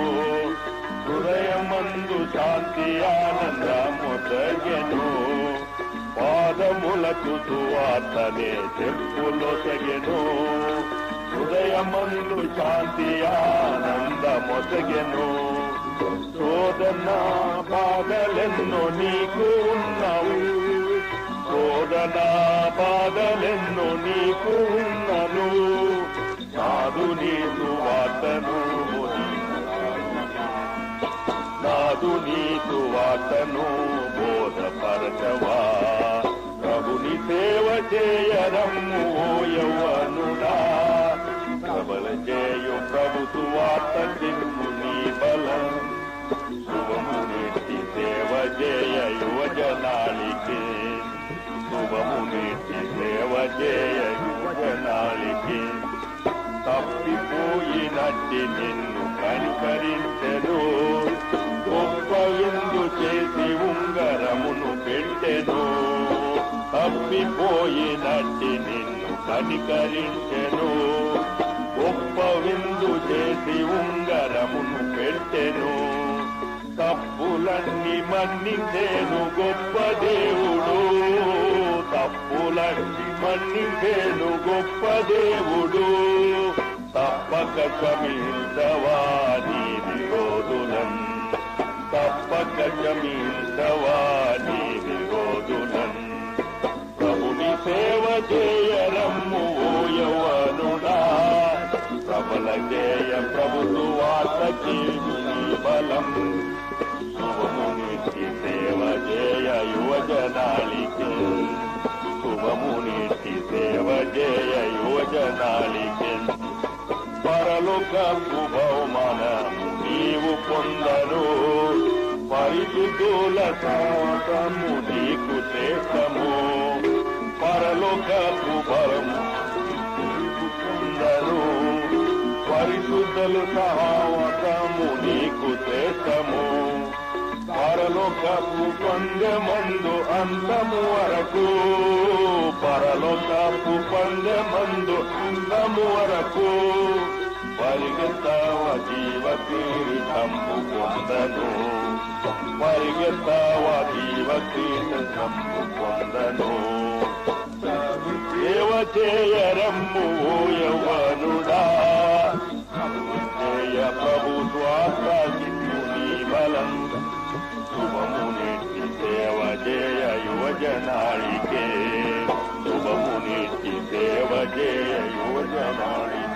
హృదయమందు శాంతి ఆనందమొసగెను పాదములకు సువార్తనే చెప్పులొసగెను హృదయమందు శాంతి ఆనందమొసగెను శోధన బాధలెన్నో నీకు ఉన్నవు శోధన బాధలెన్నో నీకు ఉన్నను నాదు నీ సువార్తను నాదు నీతు వార్తను బోధపరచవా ప్రభుని సేవ చేయరమ్ము ఓ యవ్వనుడా ప్రబల చేయు ప్రభుసు వార్త దిక్కు నీ బలం శుభమునిటి సేవ చేయ యువజనాళికి శుభమునిటి సేవ చేయ యువజనాళికి తప్పిపోయినట్టి నిన్ను కనికరించెను గొప్ప విందు చేసి ఉంగరమును పెట్టెను తప్పిపోయినట్టి నిన్ను కనికరించెను గొప్ప విందు చేసి ఉంగరమును పెట్టెను తప్పులన్నీ మన్నించేను గొప్ప దేవుడు తప్పులన్నీ మన్నించేను గొప్ప దేవుడు తప్పక క్షమించవా నీ విరోధులన్ తప్పక క్షమించవా నీ విరోధులన్ ప్రభుని సేవ చేయరమ్ము ఓ యవ్వనుడా ప్రబల జయ ప్రభుసు వార్తకి నీ బలం శుభమునిటి సేవ జయ యువజనాళికి శుభమునిటి సేవ జయ యువజనాళికి పరలోకపు బహుమానము నీవు పొందను పరిశుద్ధుల సహవాసము నీకు శ్రేష్టము పరలోకపు బలము నీకు పొందను పరిశుద్ధుల సహవాసము నీకు శ్రేష్టము పరలోకపు పందెమందు అంతము వరకు పరలోకపు పందెమందు అంతము వరకు పరిగెత్తావ జీవ కిరీటము పొందను పరిగెత్తావ జీవ కిరీటము పొందను సేవ చేయరమ్ము ఓ యవ్వనుడా జయ ప్రభు స్వార్థ జిత్తు నీ బలం శుభమునిటి సేవ జయ యువజనాళికే శుభమునిటి సేవ జయ యువజనాళికే